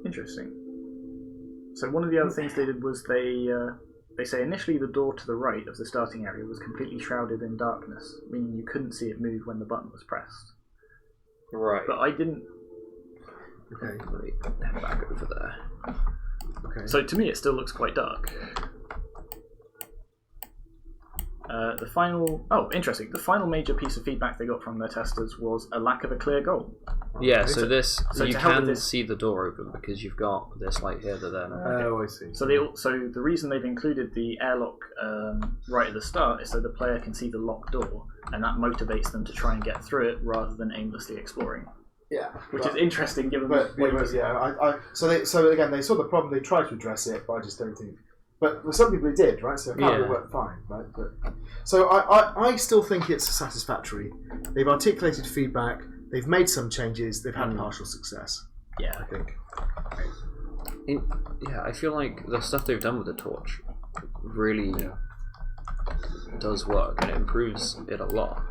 Interesting. So one of the other things they did was they say initially the door to the right of the starting area was completely shrouded in darkness, meaning you couldn't see it move when the button was pressed. Right. But I didn't... Okay. Let me head back over there. Okay. So to me it still looks quite dark. The final major piece of feedback they got from their testers was a lack of a clear goal. Yeah, so you to help with can this- see the door open because you've got this light here that then... Oh, I see. So the reason they've included the airlock right at the start is so the player can see the locked door, and that motivates them to try and get through it rather than aimlessly exploring. Yeah, which is interesting given. So again, they saw the problem. They tried to address it, but I just don't think. But for some people, it did, right? So it probably worked fine, right? So I still think it's satisfactory. They've articulated feedback. They've made some changes. They've had partial success. Yeah, I think. I feel like the stuff they've done with the torch really does work, and it improves it a lot.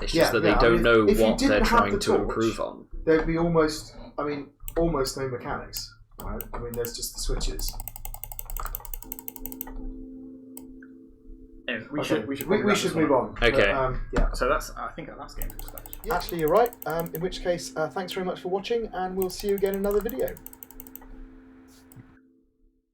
It's just that they don't know what they're trying to improve on. There'd be almost no mechanics, right? I mean, there's just the switches. Anyway, we should move on. Okay. So I think our last game for dispatch. Actually, you're right. In which case, thanks very much for watching, and we'll see you again in another video.